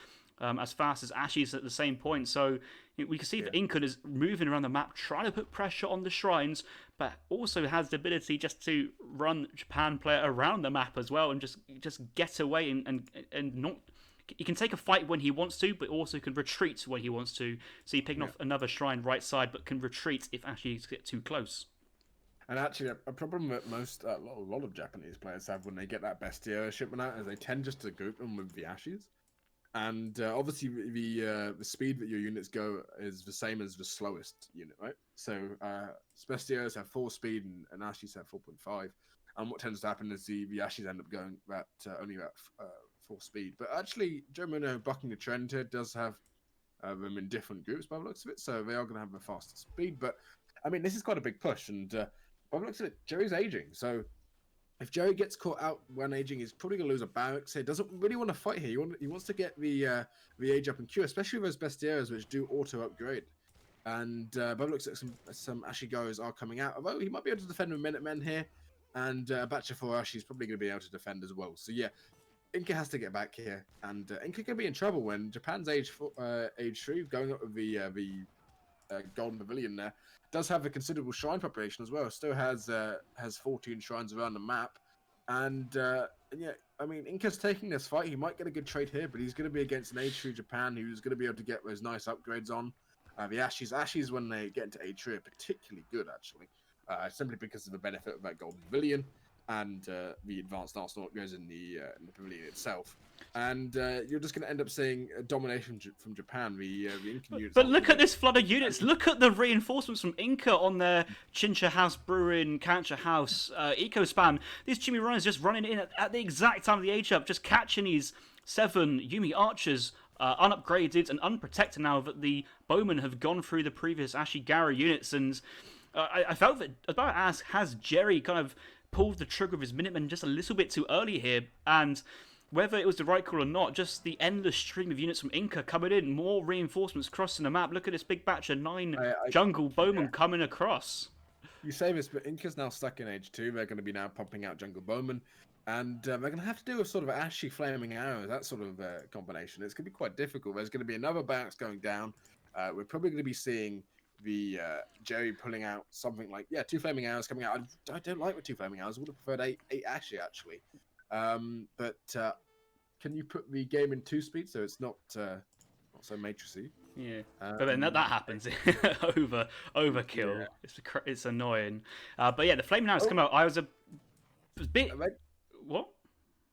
as fast as Ashies at the same point. So we can see that Inca is moving around the map, trying to put pressure on the shrines, but also has the ability just to run Japan player around the map as well, and just get away and not. He can take a fight when he wants to, but also can retreat when he wants to. So he's picking off another shrine right side, but can retreat if Ashies get too close. And actually, a problem that a lot of Japanese players have when they get that Bestia shipment out is they tend just to group them with the Ashies. And obviously, the speed that your units go is the same as the slowest unit, right? So Bestios have 4 speed and Ashies have 4.5. And what tends to happen is the Ashies end up going only about 4 speed. But actually, Jerimuno bucking the trend here does have them in different groups by the looks of it. So they are going to have a faster speed. But I mean, this is quite a big push. And by the looks of it, Jerry's aging. So if Jerry gets caught out when aging, he's probably going to lose a barracks here. Doesn't really want to fight here. He wants to get the age up in queue, especially with those Bestieros, which do auto upgrade. And by the looks of it, some Ashigaros are coming out. Although he might be able to defend with Minutemen here. And a batch of 4 Ashies probably going to be able to defend as well. So yeah, Inca has to get back here, and Inca could be in trouble when Japan's age 3 going up with the Golden Pavilion there does have a considerable shrine population as well. Still has 14 shrines around the map, and yeah, I mean, Inca's taking this fight. He might get a good trade here, but he's going to be against an age 3 Japan who's going to be able to get those nice upgrades on. The Ashies when they get into age 3 are particularly good actually. Simply because of the benefit of that Golden Pavilion and the advanced arsenal that goes in the pavilion itself. And you're just going to end up seeing a domination from Japan. The Incan units. But look at this flood of units. Look at the reinforcements from Inca on their Chincha House, Bruin, Cancha House, Eco Spam. These Chimu runners just running in at the exact time of the age up, just catching these 7 Yumi archers. Unupgraded and unprotected now that the bowmen have gone through the previous Ashigaru units, and I felt that about ask, has Jerry kind of pulled the trigger of his Minutemen just a little bit too early here? And whether it was the right call or not, just the endless stream of units from Inca coming in, more reinforcements crossing the map. Look at this big batch of 9 jungle bowmen coming across. You say this, but Inca's now stuck in age 2. They're going to be now pumping out jungle bowmen. And they're going to have to do a sort of Ashy flaming arrows, that sort of combination. It's going to be quite difficult. There's going to be another barracks going down. We're probably going to be seeing Jerry pulling out something like 2 flaming arrows coming out. I don't like with 2 flaming arrows. I would have preferred 8 Ashy actually. But can you put the game in 2 speed so it's not so matrixy? Yeah, but then that happens. Overkill. Yeah. It's annoying. But yeah, the flaming arrows come out. I was a bit. What?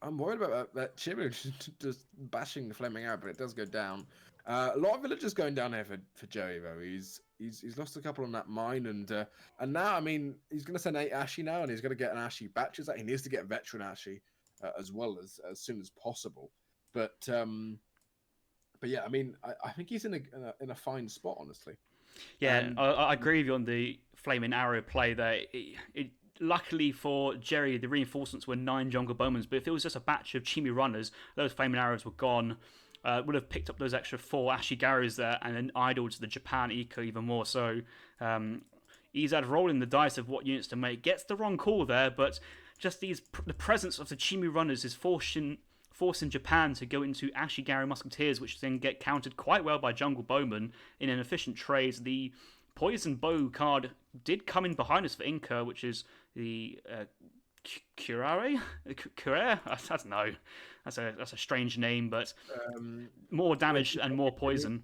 I'm worried about that Chimu just bashing the flaming arrow, but it does go down. A lot of villagers going down here for Joey though. He's lost a couple on that mine, and now I mean he's going to send 8 Ashy now, and he's going to get an Ashy batches. He needs to get veteran Ashy as well as soon as possible. But yeah, I mean I think he's in a fine spot, honestly. Yeah, I agree with you on the flaming arrow play there. Luckily for Jerry, the reinforcements were 9 jungle bowmans, but if it was just a batch of Chimi runners, those flaming arrows were gone. Would have picked up those extra 4 Ashy Garrows there and then idled the Japan Eco even more. So Ezad rolling the dice of what units to make. Gets the wrong call there, but just the presence of the Chimi runners is forcing Japan to go into Ashy Garrow Musketeers, which then get countered quite well by Jungle Bowman in an efficient trade. The Poison Bow card did come in behind us for Inca, which is the Curare? I don't know. That's a strange name, but more damage and more poison.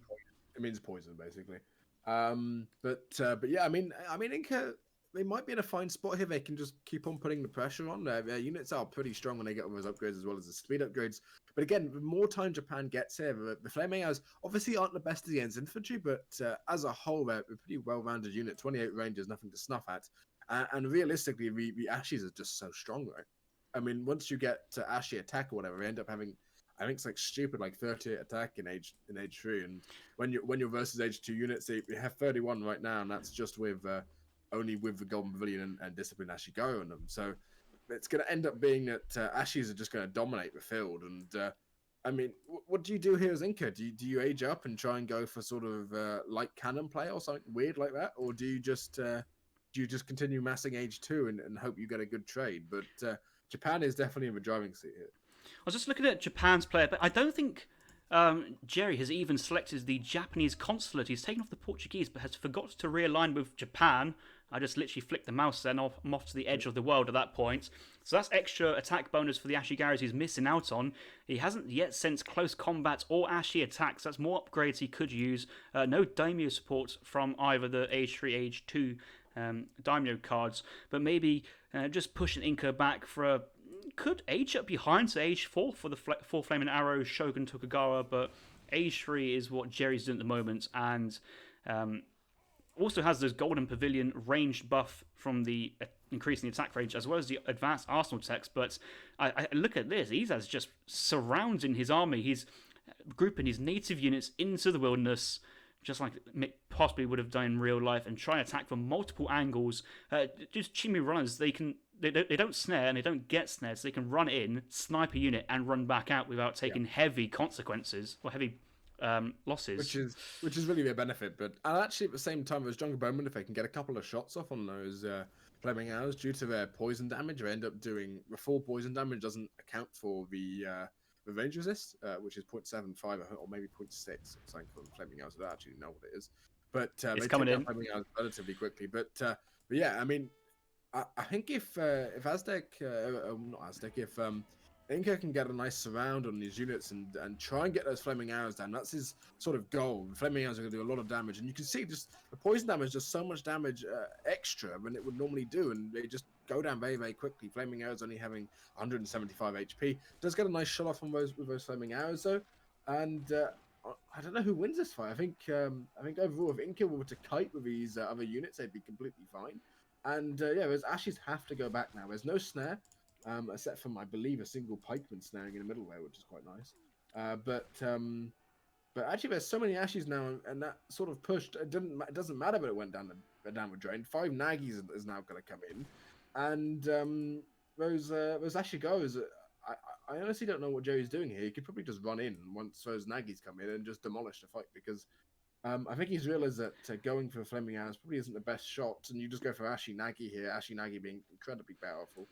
It means poison, basically. But yeah, I mean, Inca, they might be in a fine spot here. They can just keep on putting the pressure on. Their units are pretty strong when they get all those upgrades as well as the speed upgrades. But again, the more time Japan gets here, the Flaming Arrows obviously aren't the best against infantry, but as a whole, they're a pretty well-rounded unit. 28 range is nothing to snuff at. And realistically, the Ashies are just so strong, right? I mean, once you get to Ashy attack or whatever, you end up having, I think it's like stupid, like 38 attack in age 3. And when you're versus age 2 units, you have 31 right now, and that's just with only with the Golden Pavilion and Discipline Ashy Go on them. So it's going to end up being that Ashies are just going to dominate the field. And I mean, what do you do here as Inca? Do you age up and try and go for sort of light cannon play or something weird like that, or do you just continue massing age 2 and hope you get a good trade? But Japan is definitely in the driving seat here. I was just looking at Japan's player, but I don't think Jerry has even selected the Japanese consulate. He's taken off the Portuguese, but has forgot to realign with Japan. I just literally flicked the mouse then. I'm off to the edge of the world at that point. So that's extra attack bonus for the Ashy Garrows he's missing out on. He hasn't yet sensed close combat or Ashy attacks. That's more upgrades he could use. No Daimyo support from either the Age 3, Age 2 Daimyo cards, but maybe just pushing Inca back for a... Could age up behind to Age 4 for the 4 Flaming Arrow Shogun Tokugawa, but Age 3 is what Jerry's doing at the moment, and also has this Golden Pavilion ranged buff from the increasing the attack range, as well as the advanced arsenal text. But I look at this, he's just surrounding his army. He's grouping his native units into the wilderness, just like Mick possibly would have done in real life, and try and attack from multiple angles. Just Chimi runners, they don't snare and they don't get snared, so they can run in, snipe a unit, and run back out without taking heavy consequences or heavy losses. Which is really their benefit. But actually, at the same time, as Jungle Bowman, if they can get a couple of shots off on those flaming arrows due to their poison damage, they end up doing the full poison damage doesn't account for the range resist, which is 0.75 or maybe 0.6 or something for the flaming arrows. I don't actually know what it is, but it's coming in flaming arrows relatively quickly. But yeah, I mean, I think if Aztec, not Aztec, if Inca can get a nice surround on these units and try and get those flaming arrows down, that's his sort of goal. The flaming arrows are going to do a lot of damage, and you can see just the poison damage does so much damage extra than it would normally do, and they just go down very, very quickly. Flaming arrows only having 175 HP does get a nice shot off on with those flaming arrows though, and I don't know who wins this fight. I think overall if Inca were to kite with these other units, they'd be completely fine. And yeah, those Ashes have to go back now. There's no snare. Except from, I believe, a single pikeman snaring in the middle there, which is quite nice. But actually, there's so many Ashes now, and that sort of pushed. It doesn't matter, but it went down the drain. 5 Nagis is now going to come in, and those Ashy goes. I honestly don't know what Jerry's doing here. He could probably just run in once those Nagis come in and just demolish the fight, because I think he's realised that going for Flaming Arrows probably isn't the best shot, and you just go for Ashi Nagi here. Ashi Nagi being incredibly powerful.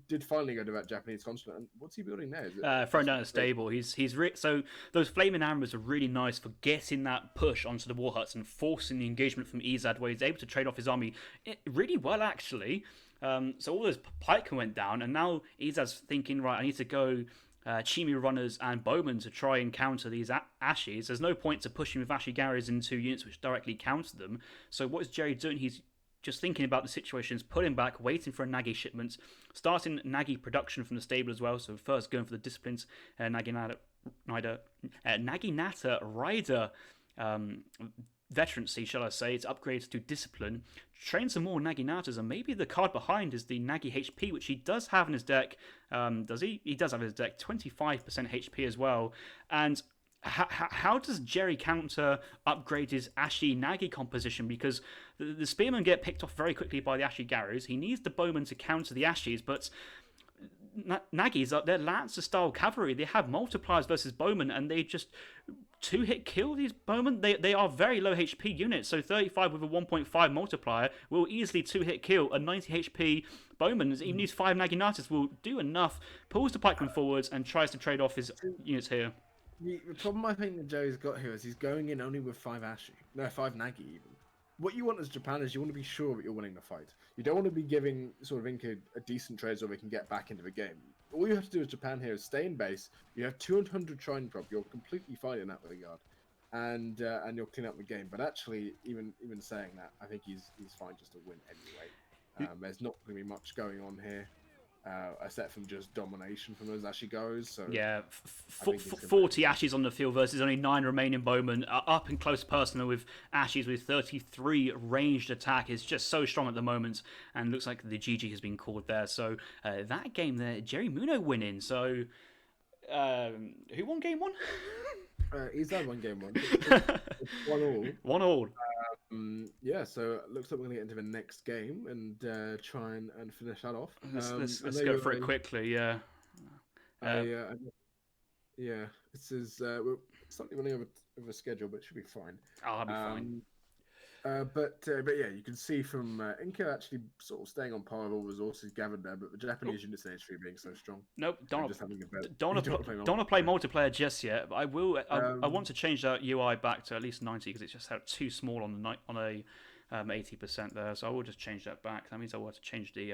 Did finally go to that Japanese consulate. And what's he building there? Is it Thrown down a stable. So those flaming arrows are really nice for getting that push onto the war huts and forcing the engagement from Ezad, where he's able to trade off his army really well actually. So all those pikemen went down, and now Ezad's thinking, right, I need to go Chimi runners and bowmen to try and counter these Ashes. There's no point to pushing with Ashigaris into units which directly counter them. So what is Jerry doing? He's just thinking about the situations, pulling back, waiting for a Nagi shipment, starting Nagi production from the stable as well. So first going for the disciplines, Naginata Rider veterancy, shall I say. It's upgraded to discipline. Train some more Naginatas, and maybe the card behind is the Nagi HP, which he does have in his deck. Does he? He does have in his deck 25% HP as well. And how does Jerry counter upgrade his Ashi Nagi composition? Because the spearmen get picked off very quickly by the Ashigarus. He needs the bowmen to counter the Ashis, but Nagis, they're Lancer style cavalry. They have multipliers versus bowmen, and they just 2-hit kill these bowmen. They are very low HP units, so 35 with a 1.5 multiplier will easily 2-hit kill a 90 HP bowman. Even these 5 Naginatas will do enough, pulls the pikeman forwards and tries to trade off his units here. The problem I think that Joe's got here is he's going in only with 5 Nagi even. What you want as Japan is you want to be sure that you're winning the fight. You don't want to be giving sort of Inca a decent trade so they can get back into the game. All you have to do as Japan here is stay in base. You have 200 Shrine Prop. You're completely fine in that regard, and you'll clean up the game. But actually, even saying that, I think he's fine just to win anyway. There's not going to be much going on here. Except from just domination from those Ashigaros. So yeah, 40 Ashes on the field versus only 9 remaining bowmen. Up and close personal with Ashes with 33 ranged attack is just so strong at the moment, and looks like the GG has been called there. So that game there, Jerimuno winning. So who won game 1? He's had one game 1. 1-1. 1-1. Yeah, so it looks like we're going to get into the next game and try and finish that off. Let's go for it quickly, yeah. Yeah, this is we're slightly running over a schedule, but it should be fine. Oh, I'll be fine. But yeah, you can see from Inca actually sort of staying on par with all resources gathered there, but the Japanese units in H3 being so strong. Nope, don't want to play play multiplayer just yet. But I will. I want to change that UI back to at least 90 because it's just too small on a 80% there. So I will just change that back. That means I will have to change the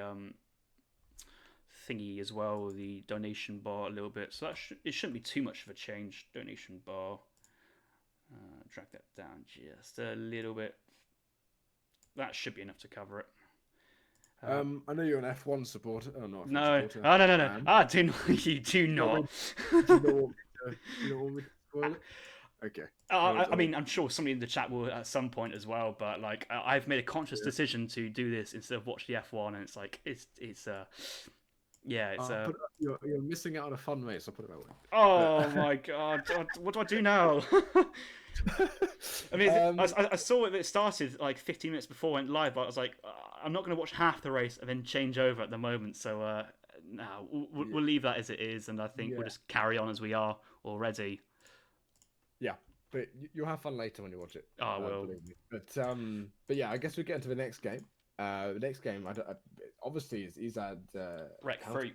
thingy as well, the donation bar a little bit. So it shouldn't be too much of a change. Donation bar. Drag that down just a little bit. That should be enough to cover it. I know you're an F1 supporter. Oh, not no. Supporter. Oh, no. Do not. You do not. You don't want me to spoil it? Okay. I mean, I'm sure somebody in the chat will at some point as well. But like, I've made a conscious decision to do this instead of watch the F1, and it's like you're missing out on a fun race. I'll put it that way. Oh my god! What do I do now? I mean, I saw it started like 15 minutes before it went live, but I was like, I'm not going to watch half the race and then change over at the moment. So no, we'll leave that as it is, and I think we'll just carry on as we are already. Yeah, but you'll have fun later when you watch it. Oh, I will. But yeah, I guess we get into the next game. The next game, obviously, is Ezad Rec 3,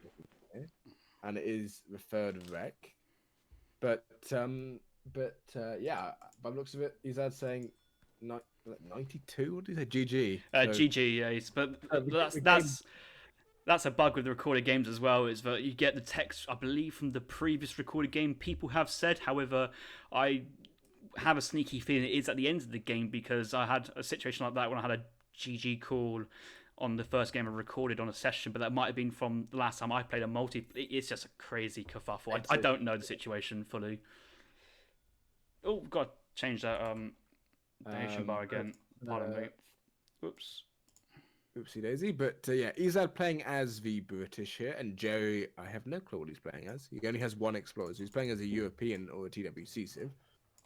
and it is the third Rec. But yeah, by the looks of it, Ezad saying 92. What did he say? GG. GG. Yes, but that's a bug with the recorded games as well. Is that you get the text, I believe, from the previous recorded game. People have said, however, I have a sneaky feeling it is at the end of the game because I had a situation like that when I had a GG call on the first game I recorded on a session, but that might have been from the last time I played a multi. It's just a crazy kerfuffle. I don't know the situation fully. Oh, got to change that donation bar again. Pardon me. Oops. Oopsie daisy. But yeah, Ezad playing as the British here, and Jerry, I have no clue what he's playing as. He only has one explorer, so he's playing as a European or a TWC civ.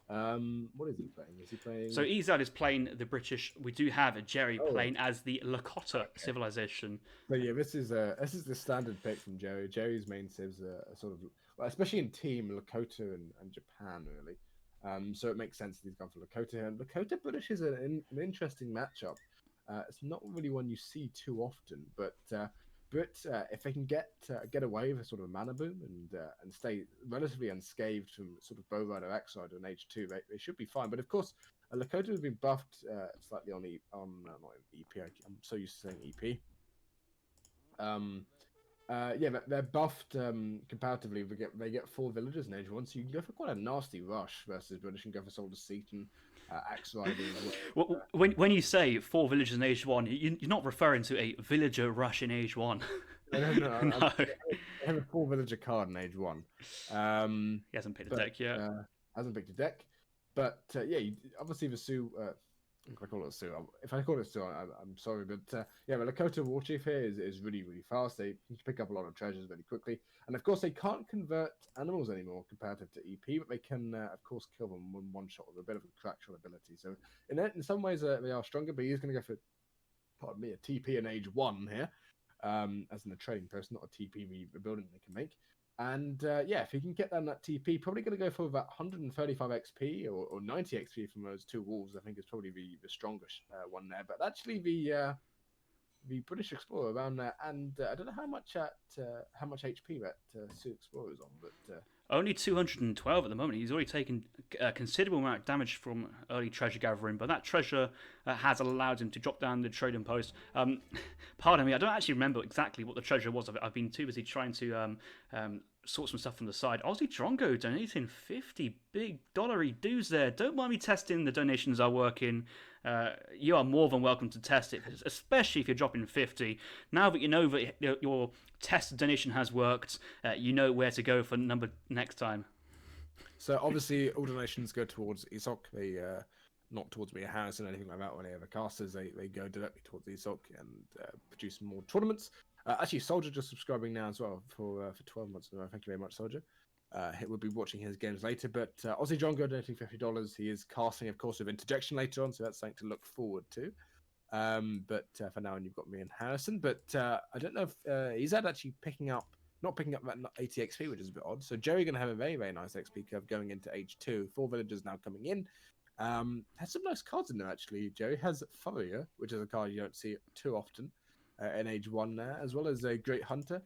What is he playing? Is he playing? So Ezad is playing the British. We do have a Jerry playing as the Lakota civilization. So yeah, this is the standard pick from Jerry. Jerry's main civs are sort of, well, especially in team Lakota and Japan really. So it makes sense that he's gone for Lakota here. And Lakota British is an interesting matchup. It's not really one you see too often, but Brit, if they can get away with a sort of a mana boom and stay relatively unscathed from sort of Bow Rider X-Rider and H2, they should be fine. But of course, Lakota has been buffed slightly not EP. I'm so used to saying EP. Yeah, they're buffed comparatively. They get 4 villagers in age 1, so you can go for quite a nasty rush versus British and go for Soldier Seaton, Axe Riding. Well, when you say 4 villagers in age 1, you're not referring to a villager rush in age 1. No. No. I have a 4 villager card in age 1. He hasn't picked a deck yet. Hasn't picked a deck. But yeah, obviously the Sue. If I call it a Sue, if I call it Sue, I'm sorry, but yeah, the Lakota War Chief here is really, really fast. They can pick up a lot of treasures really quickly, and of course they can't convert animals anymore comparative to EP, but they can, of course, kill them one shot with a bit of a crack shot ability. So in some ways they are stronger, but he's going to go for, pardon me, a TP in age 1 here, as in a trading post, not a TP rebuilding they can make. And yeah, if he can get down that TP, probably going to go for about 135 XP or 90 XP from those 2 wolves. I think is probably the strongest one there. But actually, the British Explorer around there, and I don't know how much HP that Sioux Explorer is on, but only 212 at the moment. He's already taken a considerable amount of damage from early treasure gathering, but that treasure has allowed him to drop down the trading post. Pardon me, I don't actually remember exactly what the treasure was. I've been too busy trying to sort some stuff from the side. Aussie Drongo donating 50 big dollary dues there. Don't mind me testing the donations are working. You are more than welcome to test it, especially if you're dropping 50. Now that you know that your test donation has worked, you know where to go for number next time. So obviously all donations go towards ESOC. They not towards me a house and anything like that. When they have casters, they go directly towards ESOC and produce more tournaments. Actually, Soldier just subscribing now as well for 12 months in a row. Thank you very much, Soldier. We'll be watching his games later, but Aussie John donating $50. He is casting, of course, with interjection later on, so that's something to look forward to. But for now, you've got me and Harrison. But I don't know if he's actually not picking up that 80 XP, which is a bit odd. So Jerry going to have a very, very nice XP curve going into H2. 4 villagers now coming in. Has some nice cards in there, actually. Jerry has Furrier, which is a card you don't see too often in age 1 there, as well as a Great Hunter.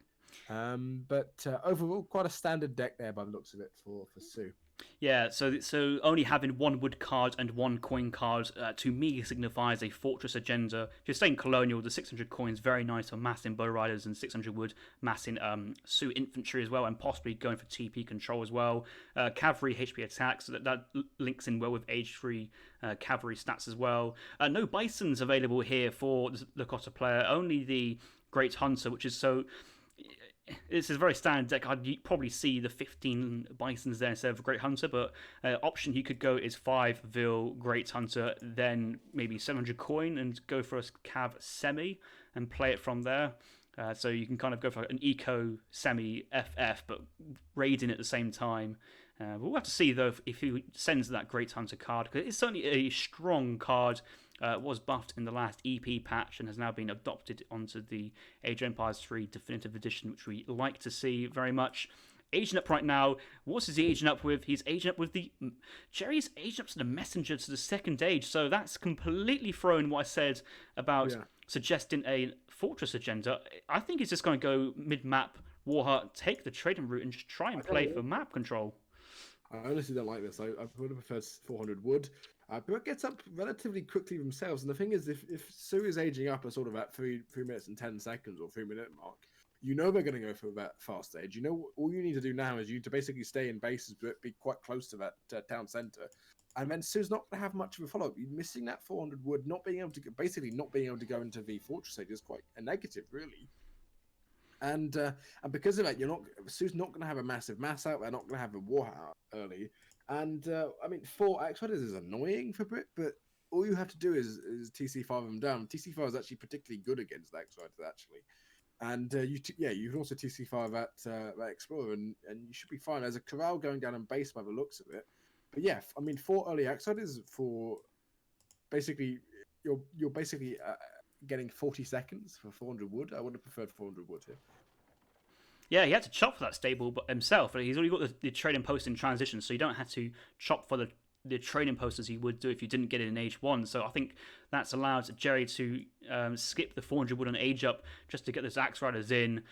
But overall, quite a standard deck there by the looks of it for Sue. Yeah, so only having 1 wood card and 1 coin card to me signifies a fortress agenda. If you're staying colonial, the 600 coins very nice for massing bow riders and 600 wood massing Sioux infantry as well, and possibly going for TP control as well. Cavalry HP attacks, that links in well with age 3 cavalry stats as well. No bisons available here for the Lakota player, only the Great Hunter, which is so. This is a very standard deck. I'd probably see the 15 Bisons there instead of a Great Hunter, but option you could go is 5 Vil Great Hunter, then maybe 700 coin and go for a Cav Semi and play it from there. So you can kind of go for an Eco Semi FF, but raiding at the same time. We'll have to see, though, if he sends that Great Hunter card, because it's certainly a strong card. Was buffed in the last EP patch and has now been adopted onto the Age of Empires 3 Definitive Edition, which we like to see very much. Aging up right now. What is he aging up with? He's aging up with Jerry's aging up to the Messenger to the 2nd age, so that's completely thrown what I said about suggesting a Fortress agenda. I think he's just going to go mid-map Warheart, take the trading route and just try and play for map control. I honestly don't like this. I would have preferred 400 wood. But it gets up relatively quickly themselves. And the thing is, if Sue is aging up at sort of at 3 minutes and 10 seconds or 3-minute mark, you know they're going to go for that fast stage. You know, all you need to do now is to basically stay in bases, but be quite close to that town centre. And then Sue's not going to have much of a follow-up. You're missing that 400 wood, not being able to go into the fortress stage is quite a negative, really. And because of that, Sue's not going to have a massive mass out. They're not going to have a war out early. And I mean, 4 Axe Riders is annoying for Brit, but all you have to do is TC5 them down. TC5 is actually particularly good against Axe Riders, actually. And you can also TC5 that Explorer, and you should be fine. There's a corral going down on base by the looks of it. But yeah, I mean, 4 early Axe Riders for basically you're basically getting 40 seconds for 400 wood. I would have preferred 400 wood here. Yeah, he had to chop for that stable himself, but he's already got the trading post in transition, so you don't have to chop for the the training post as he would do if you didn't get it in age 1. So I think that's allowed Jerry to skip the 400 wood on age up just to get those Axe Riders in.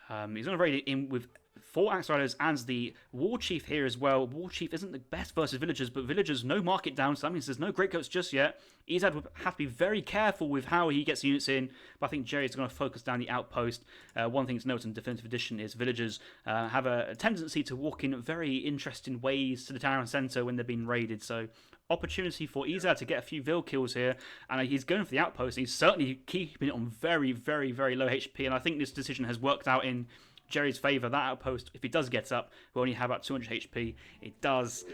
He's going to raid it in with 4 Axe Riders and the War Chief here as well. War Chief isn't the best versus villagers, but villagers no market down, so that means there's no Great Coats just yet. Ezad would have to be very careful with how he gets units in, but I think Jerry's going to focus down the outpost. One thing to note in Definitive Edition is villagers have a tendency to walk in very interesting ways to the town centre when they're being raided, so opportunity for Ezad to get a few Vil kills here, and he's going for the outpost. He's certainly keeping it on very, very, very low HP, and I think this decision has worked out in Jerry's favour. That outpost, if he does get up, will only have about 200 HP. It does.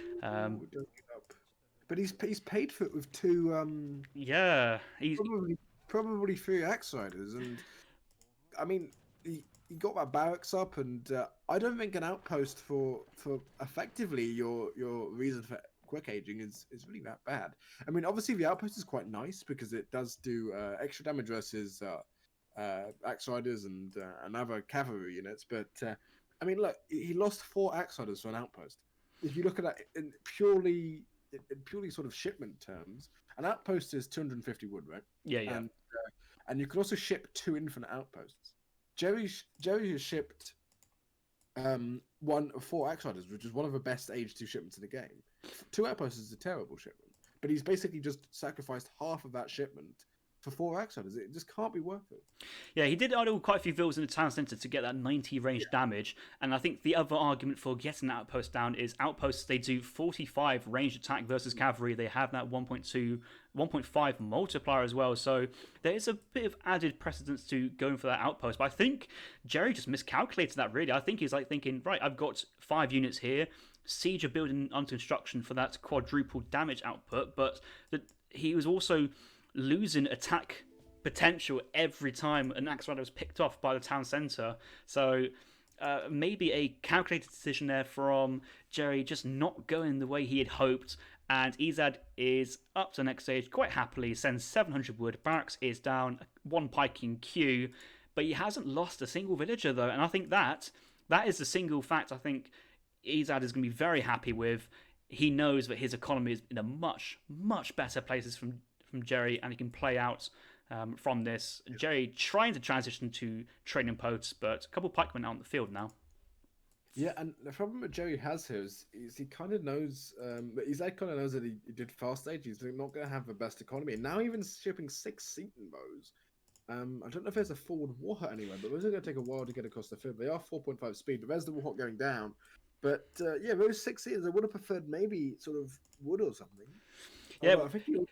But he's paid for it with 2. Yeah, Probably 3 Axe Riders, and I mean he got that barracks up, and I don't think an outpost for effectively your reason for quick aging is really that bad. I mean, obviously the outpost is quite nice because it does do extra damage versus Axe Riders and other cavalry units, but I mean, look, he lost 4 Axe Riders for an outpost. If you look at that in purely sort of shipment terms, an outpost is 250 wood, right? Yeah. And you can also ship 2 infinite outposts. Jerry has shipped 4 Axe Riders, which is one of the best age 2 shipments in the game. 2 outposts is a terrible shipment, but he's basically just sacrificed half of that shipment for 4 Axe Riders. It just can't be worth it. Yeah, he did idle quite a few Vils in the town centre to get that 90 range damage, and I think the other argument for getting that outpost down is outposts, they do 45 ranged attack versus cavalry. They have that 1.5 multiplier as well, so there is a bit of added precedence to going for that outpost. But I think Jerry just miscalculated that, really. I think he's like thinking, right, I've got 5 units here, siege are building under construction for that quadruple damage output, but he was also losing attack potential every time an Axe Rider was picked off by the town centre. So maybe a calculated decision there from Jerry, just not going the way he had hoped. And Ezad is up to the next stage quite happily, sends 700 wood, barracks is down, 1 pike in queue, but he hasn't lost a single villager though, and I think that is the single fact I think Ezad is going to be very happy with. He knows that his economy is in a much, much better place from Jerry, and he can play out from this. Jerry trying to transition to training posts, but a couple of pikemen out on the field now. Yeah, and the problem that Jerry has here is he kind of knows, Ezad kind of knows that he did fast age. He's not going to have the best economy, and now even shipping 6 Seaton bows. I don't know if there's a forward warhut anywhere, but those are going to take a while to get across the field. They are 4.5 speed, but there's the warhut going down. But yeah, those 6 Seatons, I would have preferred maybe sort of wood or something. Yeah,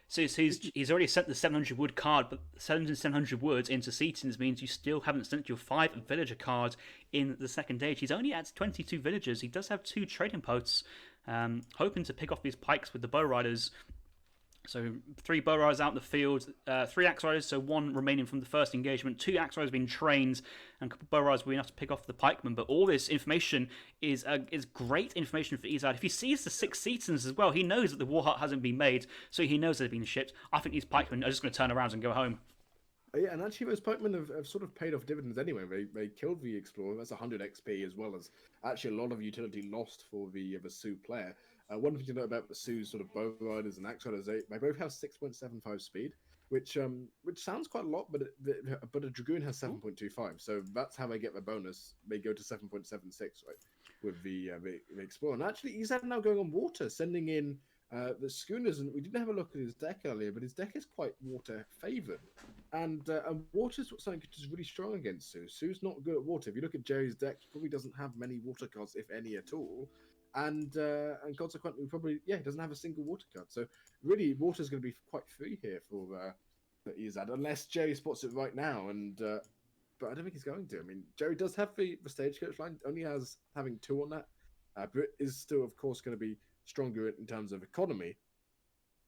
so he's already sent the 700 wood card, but sending 700 woods into Seatons means you still haven't sent your 5 villager card in the second age. He's only at 22 villagers. He does have 2 trading posts, hoping to pick off these pikes with the bow riders. So 3 bow riders out in the field, 3 axe riders, so 1 remaining from the first engagement, 2 axe riders being trained, and a couple of bow riders being able to pick off the pikemen. But all this information is great information for Ezad. If he sees the 6 Seatons as well, he knows that the war hut hasn't been made, so he knows they've been shipped. I think these pikemen are just going to turn around and go home. Yeah, and actually those pikemen have sort of paid off dividends anyway. They killed the Explorer, that's 100 XP, as well as actually a lot of utility lost for the Sioux player. One thing to note about the Sioux sort of bow riders and axe riders, they both have 6.75 speed, which sounds quite a lot, but a Dragoon has 7.25, so that's how they get their bonus. They go to 7.76, right, with the Explorer. And actually, he's now going on water, sending in the schooners, and we didn't have a look at his deck earlier, but his deck is quite water favoured, and water's something which is really strong against Sioux. Sioux's not good at water. If you look at Jerry's deck, he probably doesn't have many water cards, if any at all. And consequently, he doesn't have a single water card. So really, water's going to be quite free here for Ezad, unless Jerry spots it right now. And but I don't think he's going to. I mean, Jerry does have the stagecoach line, only having 2 on that. But is still, of course, going to be stronger in terms of economy.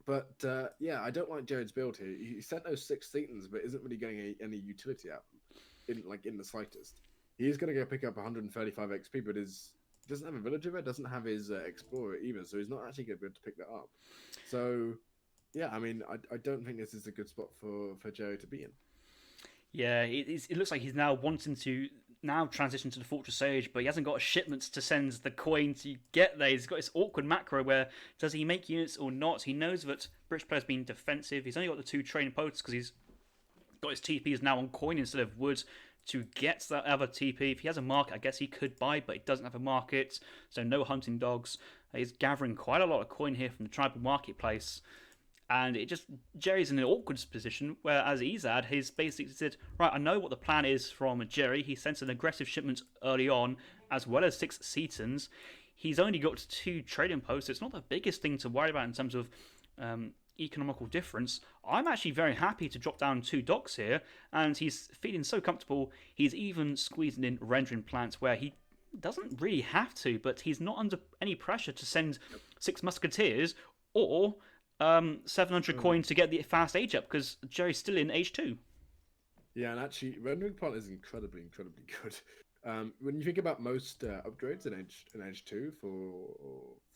But yeah, I don't like Jared's build here. He sent those 6 Thetans, but isn't really getting any utility out in the slightest. He is going to go pick up 135 XP, but doesn't have a villager there, doesn't have his explorer either, so he's not actually going to be able to pick that up. So yeah, I mean, I don't think this is a good spot for Jerry to be in. Yeah, it looks like he's now wanting to now transitioned to the Fortress Age, but he hasn't got shipments to send the coin to get there. He's got this awkward macro where does he make units or not? He knows that British player's been defensive. He's only got the 2 training posts because he's got his TPs now on coin instead of wood to get that other TP. If he has a market, I guess he could buy, but he doesn't have a market, so no hunting dogs. He's gathering quite a lot of coin here from the tribal marketplace. And Jerry's in an awkward position, whereas Ezad, he's basically said, right, I know what the plan is from Jerry. He sent an aggressive shipment early on, as well as 6 Setons. He's only got 2 trading posts. It's not the biggest thing to worry about in terms of economical difference. I'm actually very happy to drop down 2 docks here, and he's feeling so comfortable. He's even squeezing in rendering plants where he doesn't really have to, but he's not under any pressure to send 6 musketeers or 700 coin to get the fast age up because Jerry's still in age 2. Yeah, and actually, rendering plant is incredibly good. When you think about most upgrades in age 2 for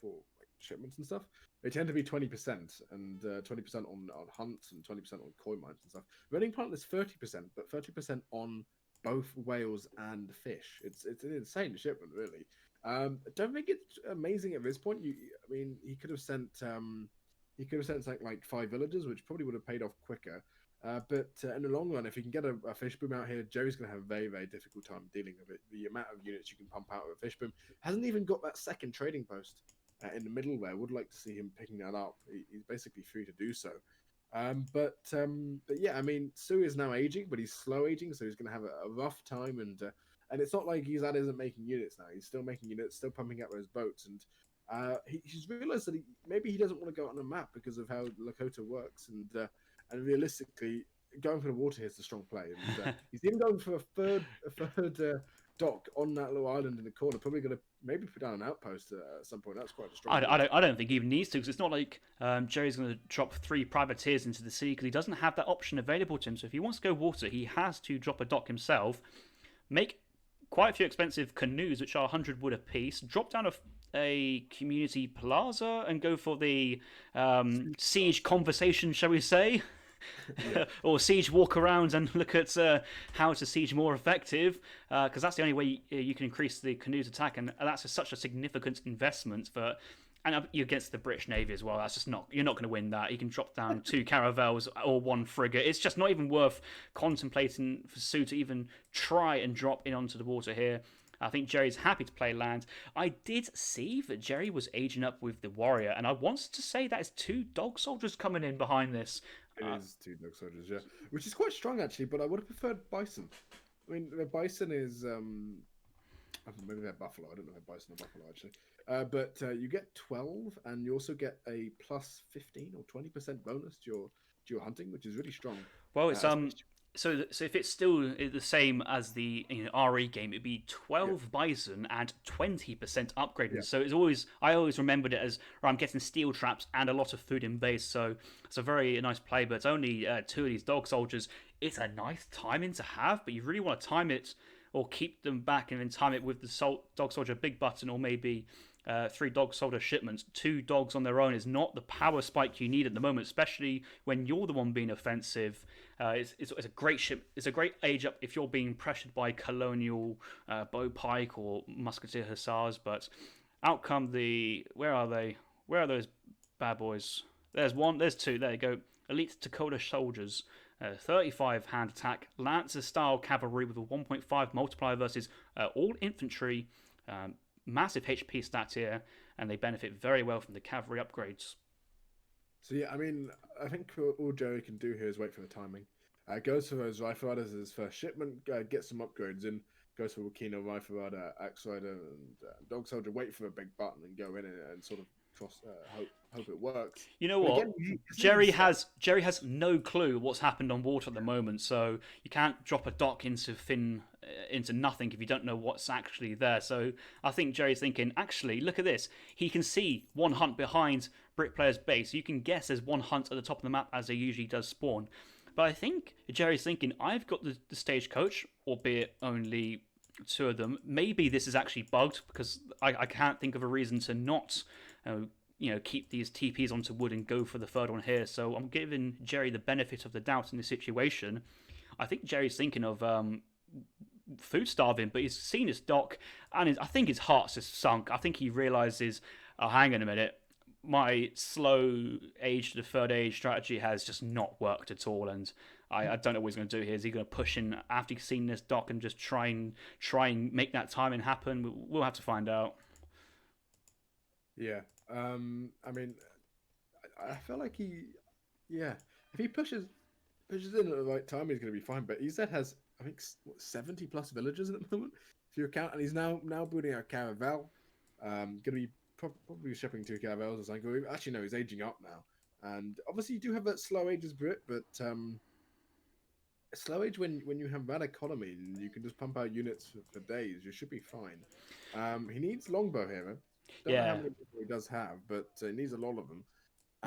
like shipments and stuff, they tend to be 20% and 20% on hunts and 20% on coin mines and stuff. Rendering plant is 30%, but 30% on both whales and fish. It's an insane shipment, really. I don't think it's amazing at this point. I mean, he could have sent something like 5 villagers, which probably would have paid off quicker. But in the long run, if you can get a fish boom out here, Jerry's going to have a very, very difficult time dealing with it. The amount of units you can pump out with a fish boom hasn't even got that second trading post in the middle there. Would like to see him picking that up. He's basically free to do so. But yeah, I mean, Sue is now aging, but he's slow aging, so he's going to have a rough time. And it's not like Ezad isn't making units now. He's still making units, still pumping out those boats. And he's realised that maybe he doesn't want to go on a map because of how Lakota works, and realistically, going for the water here is a strong play. And he's even going for a third dock on that little island in the corner. Probably going to maybe put down an outpost at some point. That's quite a strong. I don't think he even needs to, because it's not like Jerry's going to drop 3 privateers into the sea because he doesn't have that option available to him. So if he wants to go water, he has to drop a dock himself, make quite a few expensive canoes, which are 100 wood apiece, drop down a community plaza and go for the siege conversation, shall we say? Yeah. Or siege walk around and look at how to siege more effective, because that's the only way you can increase the canoes attack, and that's such a significant investment and you're against the British Navy as well. That's just you're not going to win that. You can drop down 2 caravels or 1 frigate. It's just not even worth contemplating for Sue to even try and drop in onto the water here. I think Jerry's happy to play land. I did see that Jerry was aging up with the warrior, and I wanted to say that is 2 dog soldiers coming in behind this. It is 2 dog soldiers, yeah, which is quite strong actually. But I would have preferred bison. I mean, the bison is maybe they're buffalo. I don't know if they're bison or buffalo actually. But you get 12, and you also get a plus 15 or 20% bonus to your hunting, which is really strong. Well, it's So if it's still the same as the RE game, it'd be 12 bison and 20% upgraded. Yeah. So I always remembered it as I'm getting steel traps and a lot of food in base. So it's a very nice play, but it's only 2 of these dog soldiers. It's a nice timing to have, but you really want to time it or keep them back and then time it with the dog soldier big button, or maybe 3 dog soldier shipments. 2 dogs on their own is not the power spike you need at the moment, especially when you're the one being offensive. It's a great ship. It's a great age up if you're being pressured by colonial bow pike or musketeer hussars. But out come where are they? Where are those bad boys? There's 1. There's 2. There you go. Elite Dakota soldiers. 35 hand attack, Lancer style cavalry with a 1.5 multiplier versus all infantry. Massive HP stat here, and they benefit very well from the cavalry upgrades. So yeah, I mean, I think all Jerry can do here is wait for the timing. Goes for those Rifle Riders as his first shipment, get some upgrades in, goes for Wakino, Rifle Rider, Axe Rider, and Dog Soldier, wait for a big button and go in and sort of hope it works. You know what? Again, Jerry has no clue what's happened on water at the moment, so you can't drop a dock into nothing if you don't know what's actually there. So I think Jerry's thinking, actually, look at this. He can see 1 hunt behind Brick Player's base. You can guess there's 1 hunt at the top of the map, as there usually does spawn. But I think Jerry's thinking, I've got the stagecoach, albeit only 2 of them. Maybe this is actually bugged, because I can't think of a reason to not keep these TPs onto wood and go for the 3rd one here. So I'm giving Jerry the benefit of the doubt in this situation. I think Jerry's thinking of food starving, but he's seen his dock, and I think his heart's just sunk. I think he realizes, oh, hang on a minute, my slow age to the third age strategy has just not worked at all, and I don't know what he's going to do here. Is he going to push in after he's seen this dock and just try and make that timing happen? We'll have to find out. Yeah. I mean, I feel like if he pushes in at the right time, he's going to be fine. But Ezad has, I think, 70 plus villagers at the moment, if you count, and he's now building a caravel. Going to be probably shipping 2 caravels or something. Actually, no, he's aging up now, and obviously you do have that slow age as Brit, but slow age when you have bad economy and you can just pump out units for days, you should be fine. He needs longbow here, man. Don't know how many people he does have, but he needs a lot of them.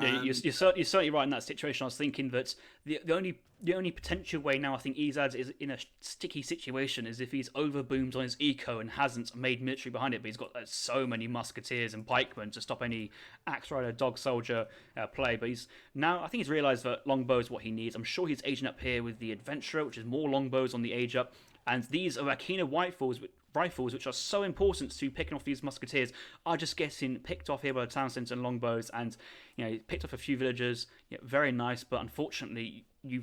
Yeah, you're certainly right in that situation. I was thinking that the only potential way now I think Ezad is in a sticky situation is if he's overboomed on his eco and hasn't made military behind it, but he's got so many musketeers and pikemen to stop any axe rider, dog soldier play. But I think he's realised that longbow is what he needs. I'm sure he's aging up here with the adventurer, which is more longbows on the age up, and these are Akina rifles, which are so important to picking off these musketeers, are just getting picked off here by the town centre and longbows, and picked off a few villagers. Very nice, but unfortunately, the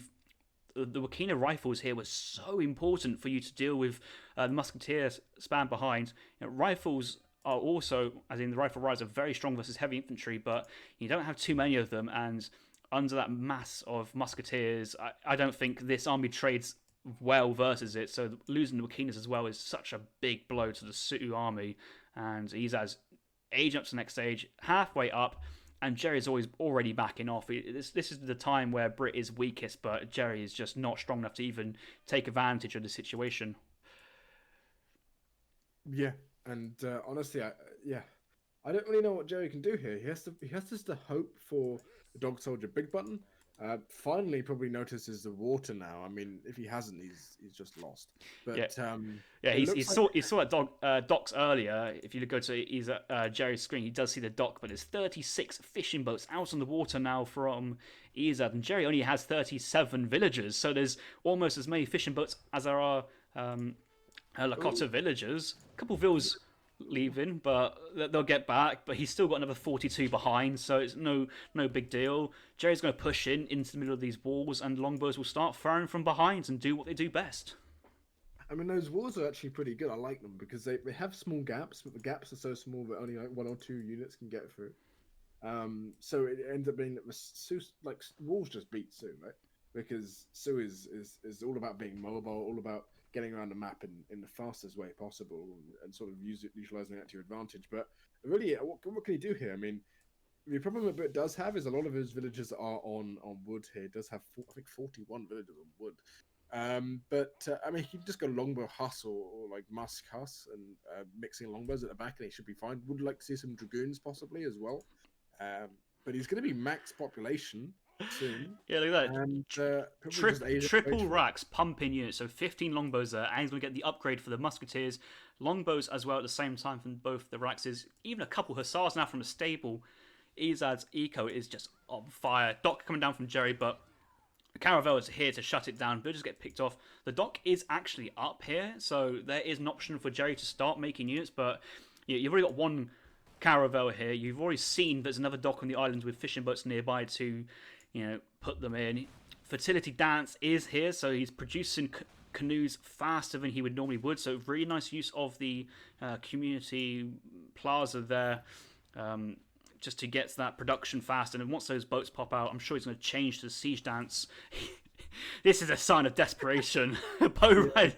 Wakina rifles here were so important for you to deal with the musketeers span behind. Rifles are also, as in the rifle riders, are very strong versus heavy infantry, but you don't have too many of them, and under that mass of musketeers, I don't think this army trades well versus it, so losing the Wakinas as well is such a big blow to the Sioux army, and he's aging up to the next stage, halfway up, and Jerry's already backing off. This is the time where Brit is weakest, but Jerry is just not strong enough to even take advantage of the situation. Yeah, and honestly, I don't really know what Jerry can do here. He has to hope for the dog soldier big button. Finally, probably notices the water now. I mean, if he hasn't, he's just lost. But he saw that docks earlier. If you go to Jerry's screen, he does see the dock, but there's 36 fishing boats out on the water now from Ezad, and Jerry only has 37 villagers. So there's almost as many fishing boats as there are Lakota villagers. A couple of villas leaving, but they'll get back, but he's still got another 42 behind, so it's no big deal. Jerry's going to push into the middle of these walls, and longbows will start firing from behind and do what they do best. I mean, those walls are actually pretty good. I like them because they have small gaps, but the gaps are so small that only like 1 or 2 units can get through. So it ends up being that the Sioux, like, walls just beat Sioux, right? Because Sioux is all about being mobile, all about getting around the map in the fastest way possible, and sort of utilizing that to your advantage. But really, what can he do here? I mean, the problem that Brit does have is a lot of his villages are on wood here. It does have, I think, 41 villages on wood. I mean, he can just go longbow huss or like musk huss and mixing longbows at the back, and he should be fine. Would like to see some dragoons possibly as well. But he's going to be max population soon. Yeah, look at that. And, triple racks pumping units, so 15 longbows there, and he's going to get the upgrade for the musketeers. Longbows as well at the same time from both the racks. Even a couple hussars now from the stable. Ezad's eco is just on fire. Dock coming down from Jerry, but Caravel is here to shut it down. Villagers get picked off. The dock is actually up here, so there is an option for Jerry to start making units, but you've already got one Caravel here. You've already seen there's another dock on the island with fishing boats nearby to put them in. Fertility Dance is here, so he's producing canoes faster than he would. So really nice use of the community plaza there, just to get that production fast. And then once those boats pop out, I'm sure he's going to change to the Siege Dance. This is a sign of desperation. Bow Ride.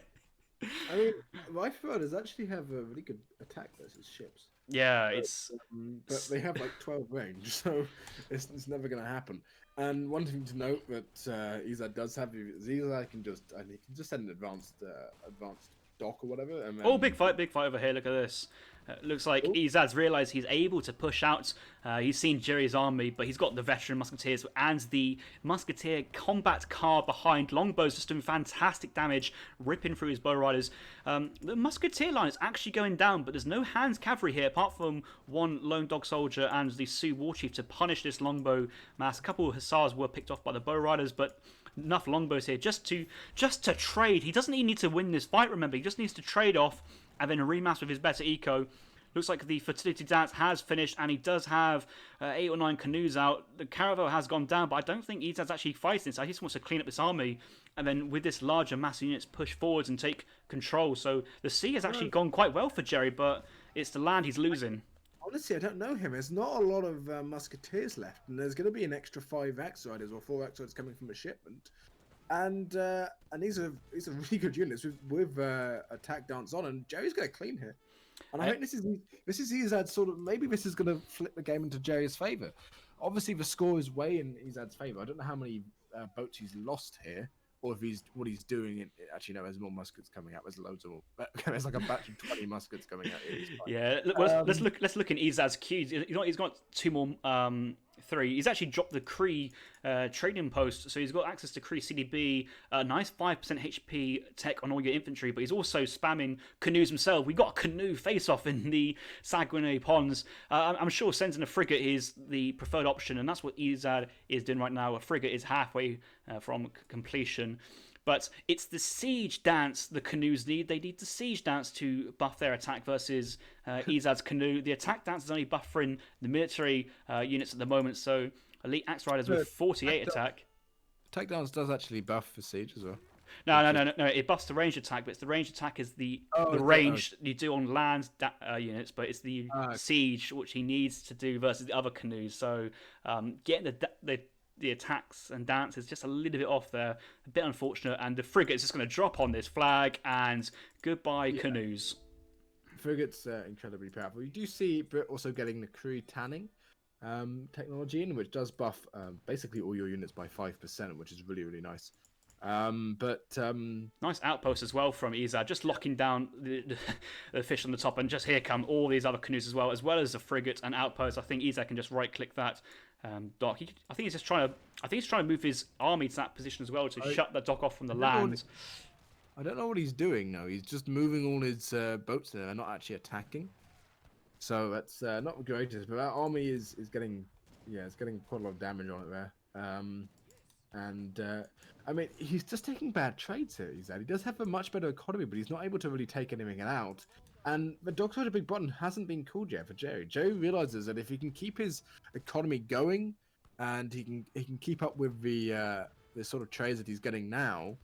I mean, Rifle Riders actually have a really good attack versus ships. Yeah, but they have like 12 range, so it's never going to happen. And one thing to note that Ezad does have is Ezad can just send an advanced dock or whatever. And then... big fight over here. Look at this. Looks like Ezad's realised he's able to push out. He's seen Jerry's army, but he's got the veteran musketeers and the musketeer combat car behind. Longbows just doing fantastic damage, ripping through his bow riders. The musketeer line is actually going down, but there's no hands cavalry here apart from one lone dog soldier and the Sioux war chief to punish this longbow mass. A couple of hussars were picked off by the bow riders, but enough longbows here just to trade. He doesn't even need to win this fight. Remember, he just needs to trade off and then remass with his better eco. Looks like the fertility dance has finished, and he does have 8 or 9 canoes out. The caravel has gone down, but I don't think Ezad's actually fighting this. I just wants to clean up this army, and then with this larger mass of units, push forwards and take control. So the sea has actually gone quite well for Jerry, but it's the land he's losing. Honestly, I don't know him. There's not a lot of musketeers left, and there's going to be an extra 5 Axriders or 4 Axriders coming from a shipment. And these are really good units with attack dance on, and Jerry's going to clean here. And I think this is Ezad's sort of, maybe this is going to flip the game into Jerry's favour. Obviously, the score is way in Ezad's favour. I don't know how many boats he's lost here, or if what he's doing. Actually, no, there's more muskets coming out. There's loads of more. There's like a batch of 20 muskets coming out here. Yeah, let's look in Ezad's queues. He's got 2 more. 3. He's actually dropped the Kree trading post, so he's got access to Kree CDB, nice 5% HP tech on all your infantry, but he's also spamming canoes himself. We got a canoe face-off in the Saguenay Ponds. I'm sure sending a frigate is the preferred option, and that's what Ezad is doing right now. A frigate is halfway from completion. But it's the siege dance the canoes need. They need the siege dance to buff their attack versus Ezad's canoe. The attack dance is only buffering the military units at the moment, so Elite Axe Riders with 48 attack. Attack dance does actually buff for siege as well. No. It buffs the range attack, but it's the range attack is the range you do on land units, but it's the siege which he needs to do versus the other canoes. So getting the attacks and dance is just a little bit off there, a bit unfortunate, and the frigate is just going to drop on this flag, and goodbye canoes. Frigate's incredibly powerful. You do see Brit also getting the crew tanning technology in, which does buff basically all your units by 5%, which is really, really nice. Nice outpost as well from Ezad, just locking down the fish on the top, and just here come all these other canoes as well as the frigate and outpost. I think Ezad can just right click that dock. I think he's trying to move his army to that position as well to shut the dock off from the land. I don't know what he's doing now. He's just moving all his boats there and not actually attacking. So that's not the greatest. But that army is getting quite a lot of damage on it there. I mean, he's just taking bad trades here. He does have a much better economy, but he's not able to really take anything out. And the Dockside Big Button hasn't been called yet for Jerry. Jerry realizes that if he can keep his economy going, and he can keep up with the sort of trades that he's getting now.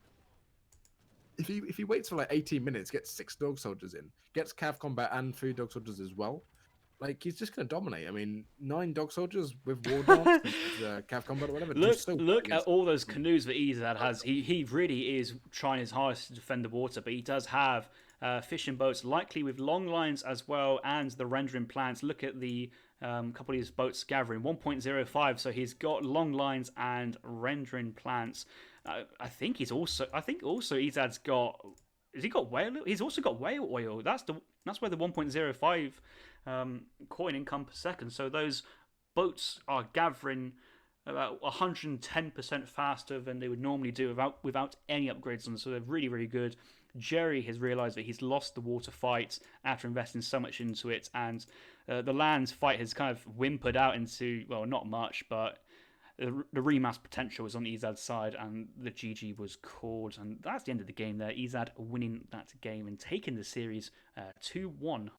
If he waits for like 18 minutes, gets 6 dog soldiers in, gets cav combat and 3 dog soldiers as well, like he's just going to dominate. I mean, 9 dog soldiers with war dance, cav combat or whatever. Look at all those canoes that Ezad has. He really is trying his hardest to defend the water, but he does have fishing boats, likely with long lines as well, and the rendering plants. Look at the couple of these boats gathering 1.05, so he's got long lines and rendering plants. I think also Ezad's got. Has he got whale? He's also got whale oil. That's where the 1.05 coin income per second. So those boats are gathering about 110% faster than they would normally do without any upgrades on them. So they're really, really good. Jerry has realised that he's lost the water fight after investing so much into it, and the land fight has kind of whimpered out into, well, not much, but the remass potential was on Ezad's side, and the GG was called, and that's the end of the game there. Ezad winning that game and taking the series 2-1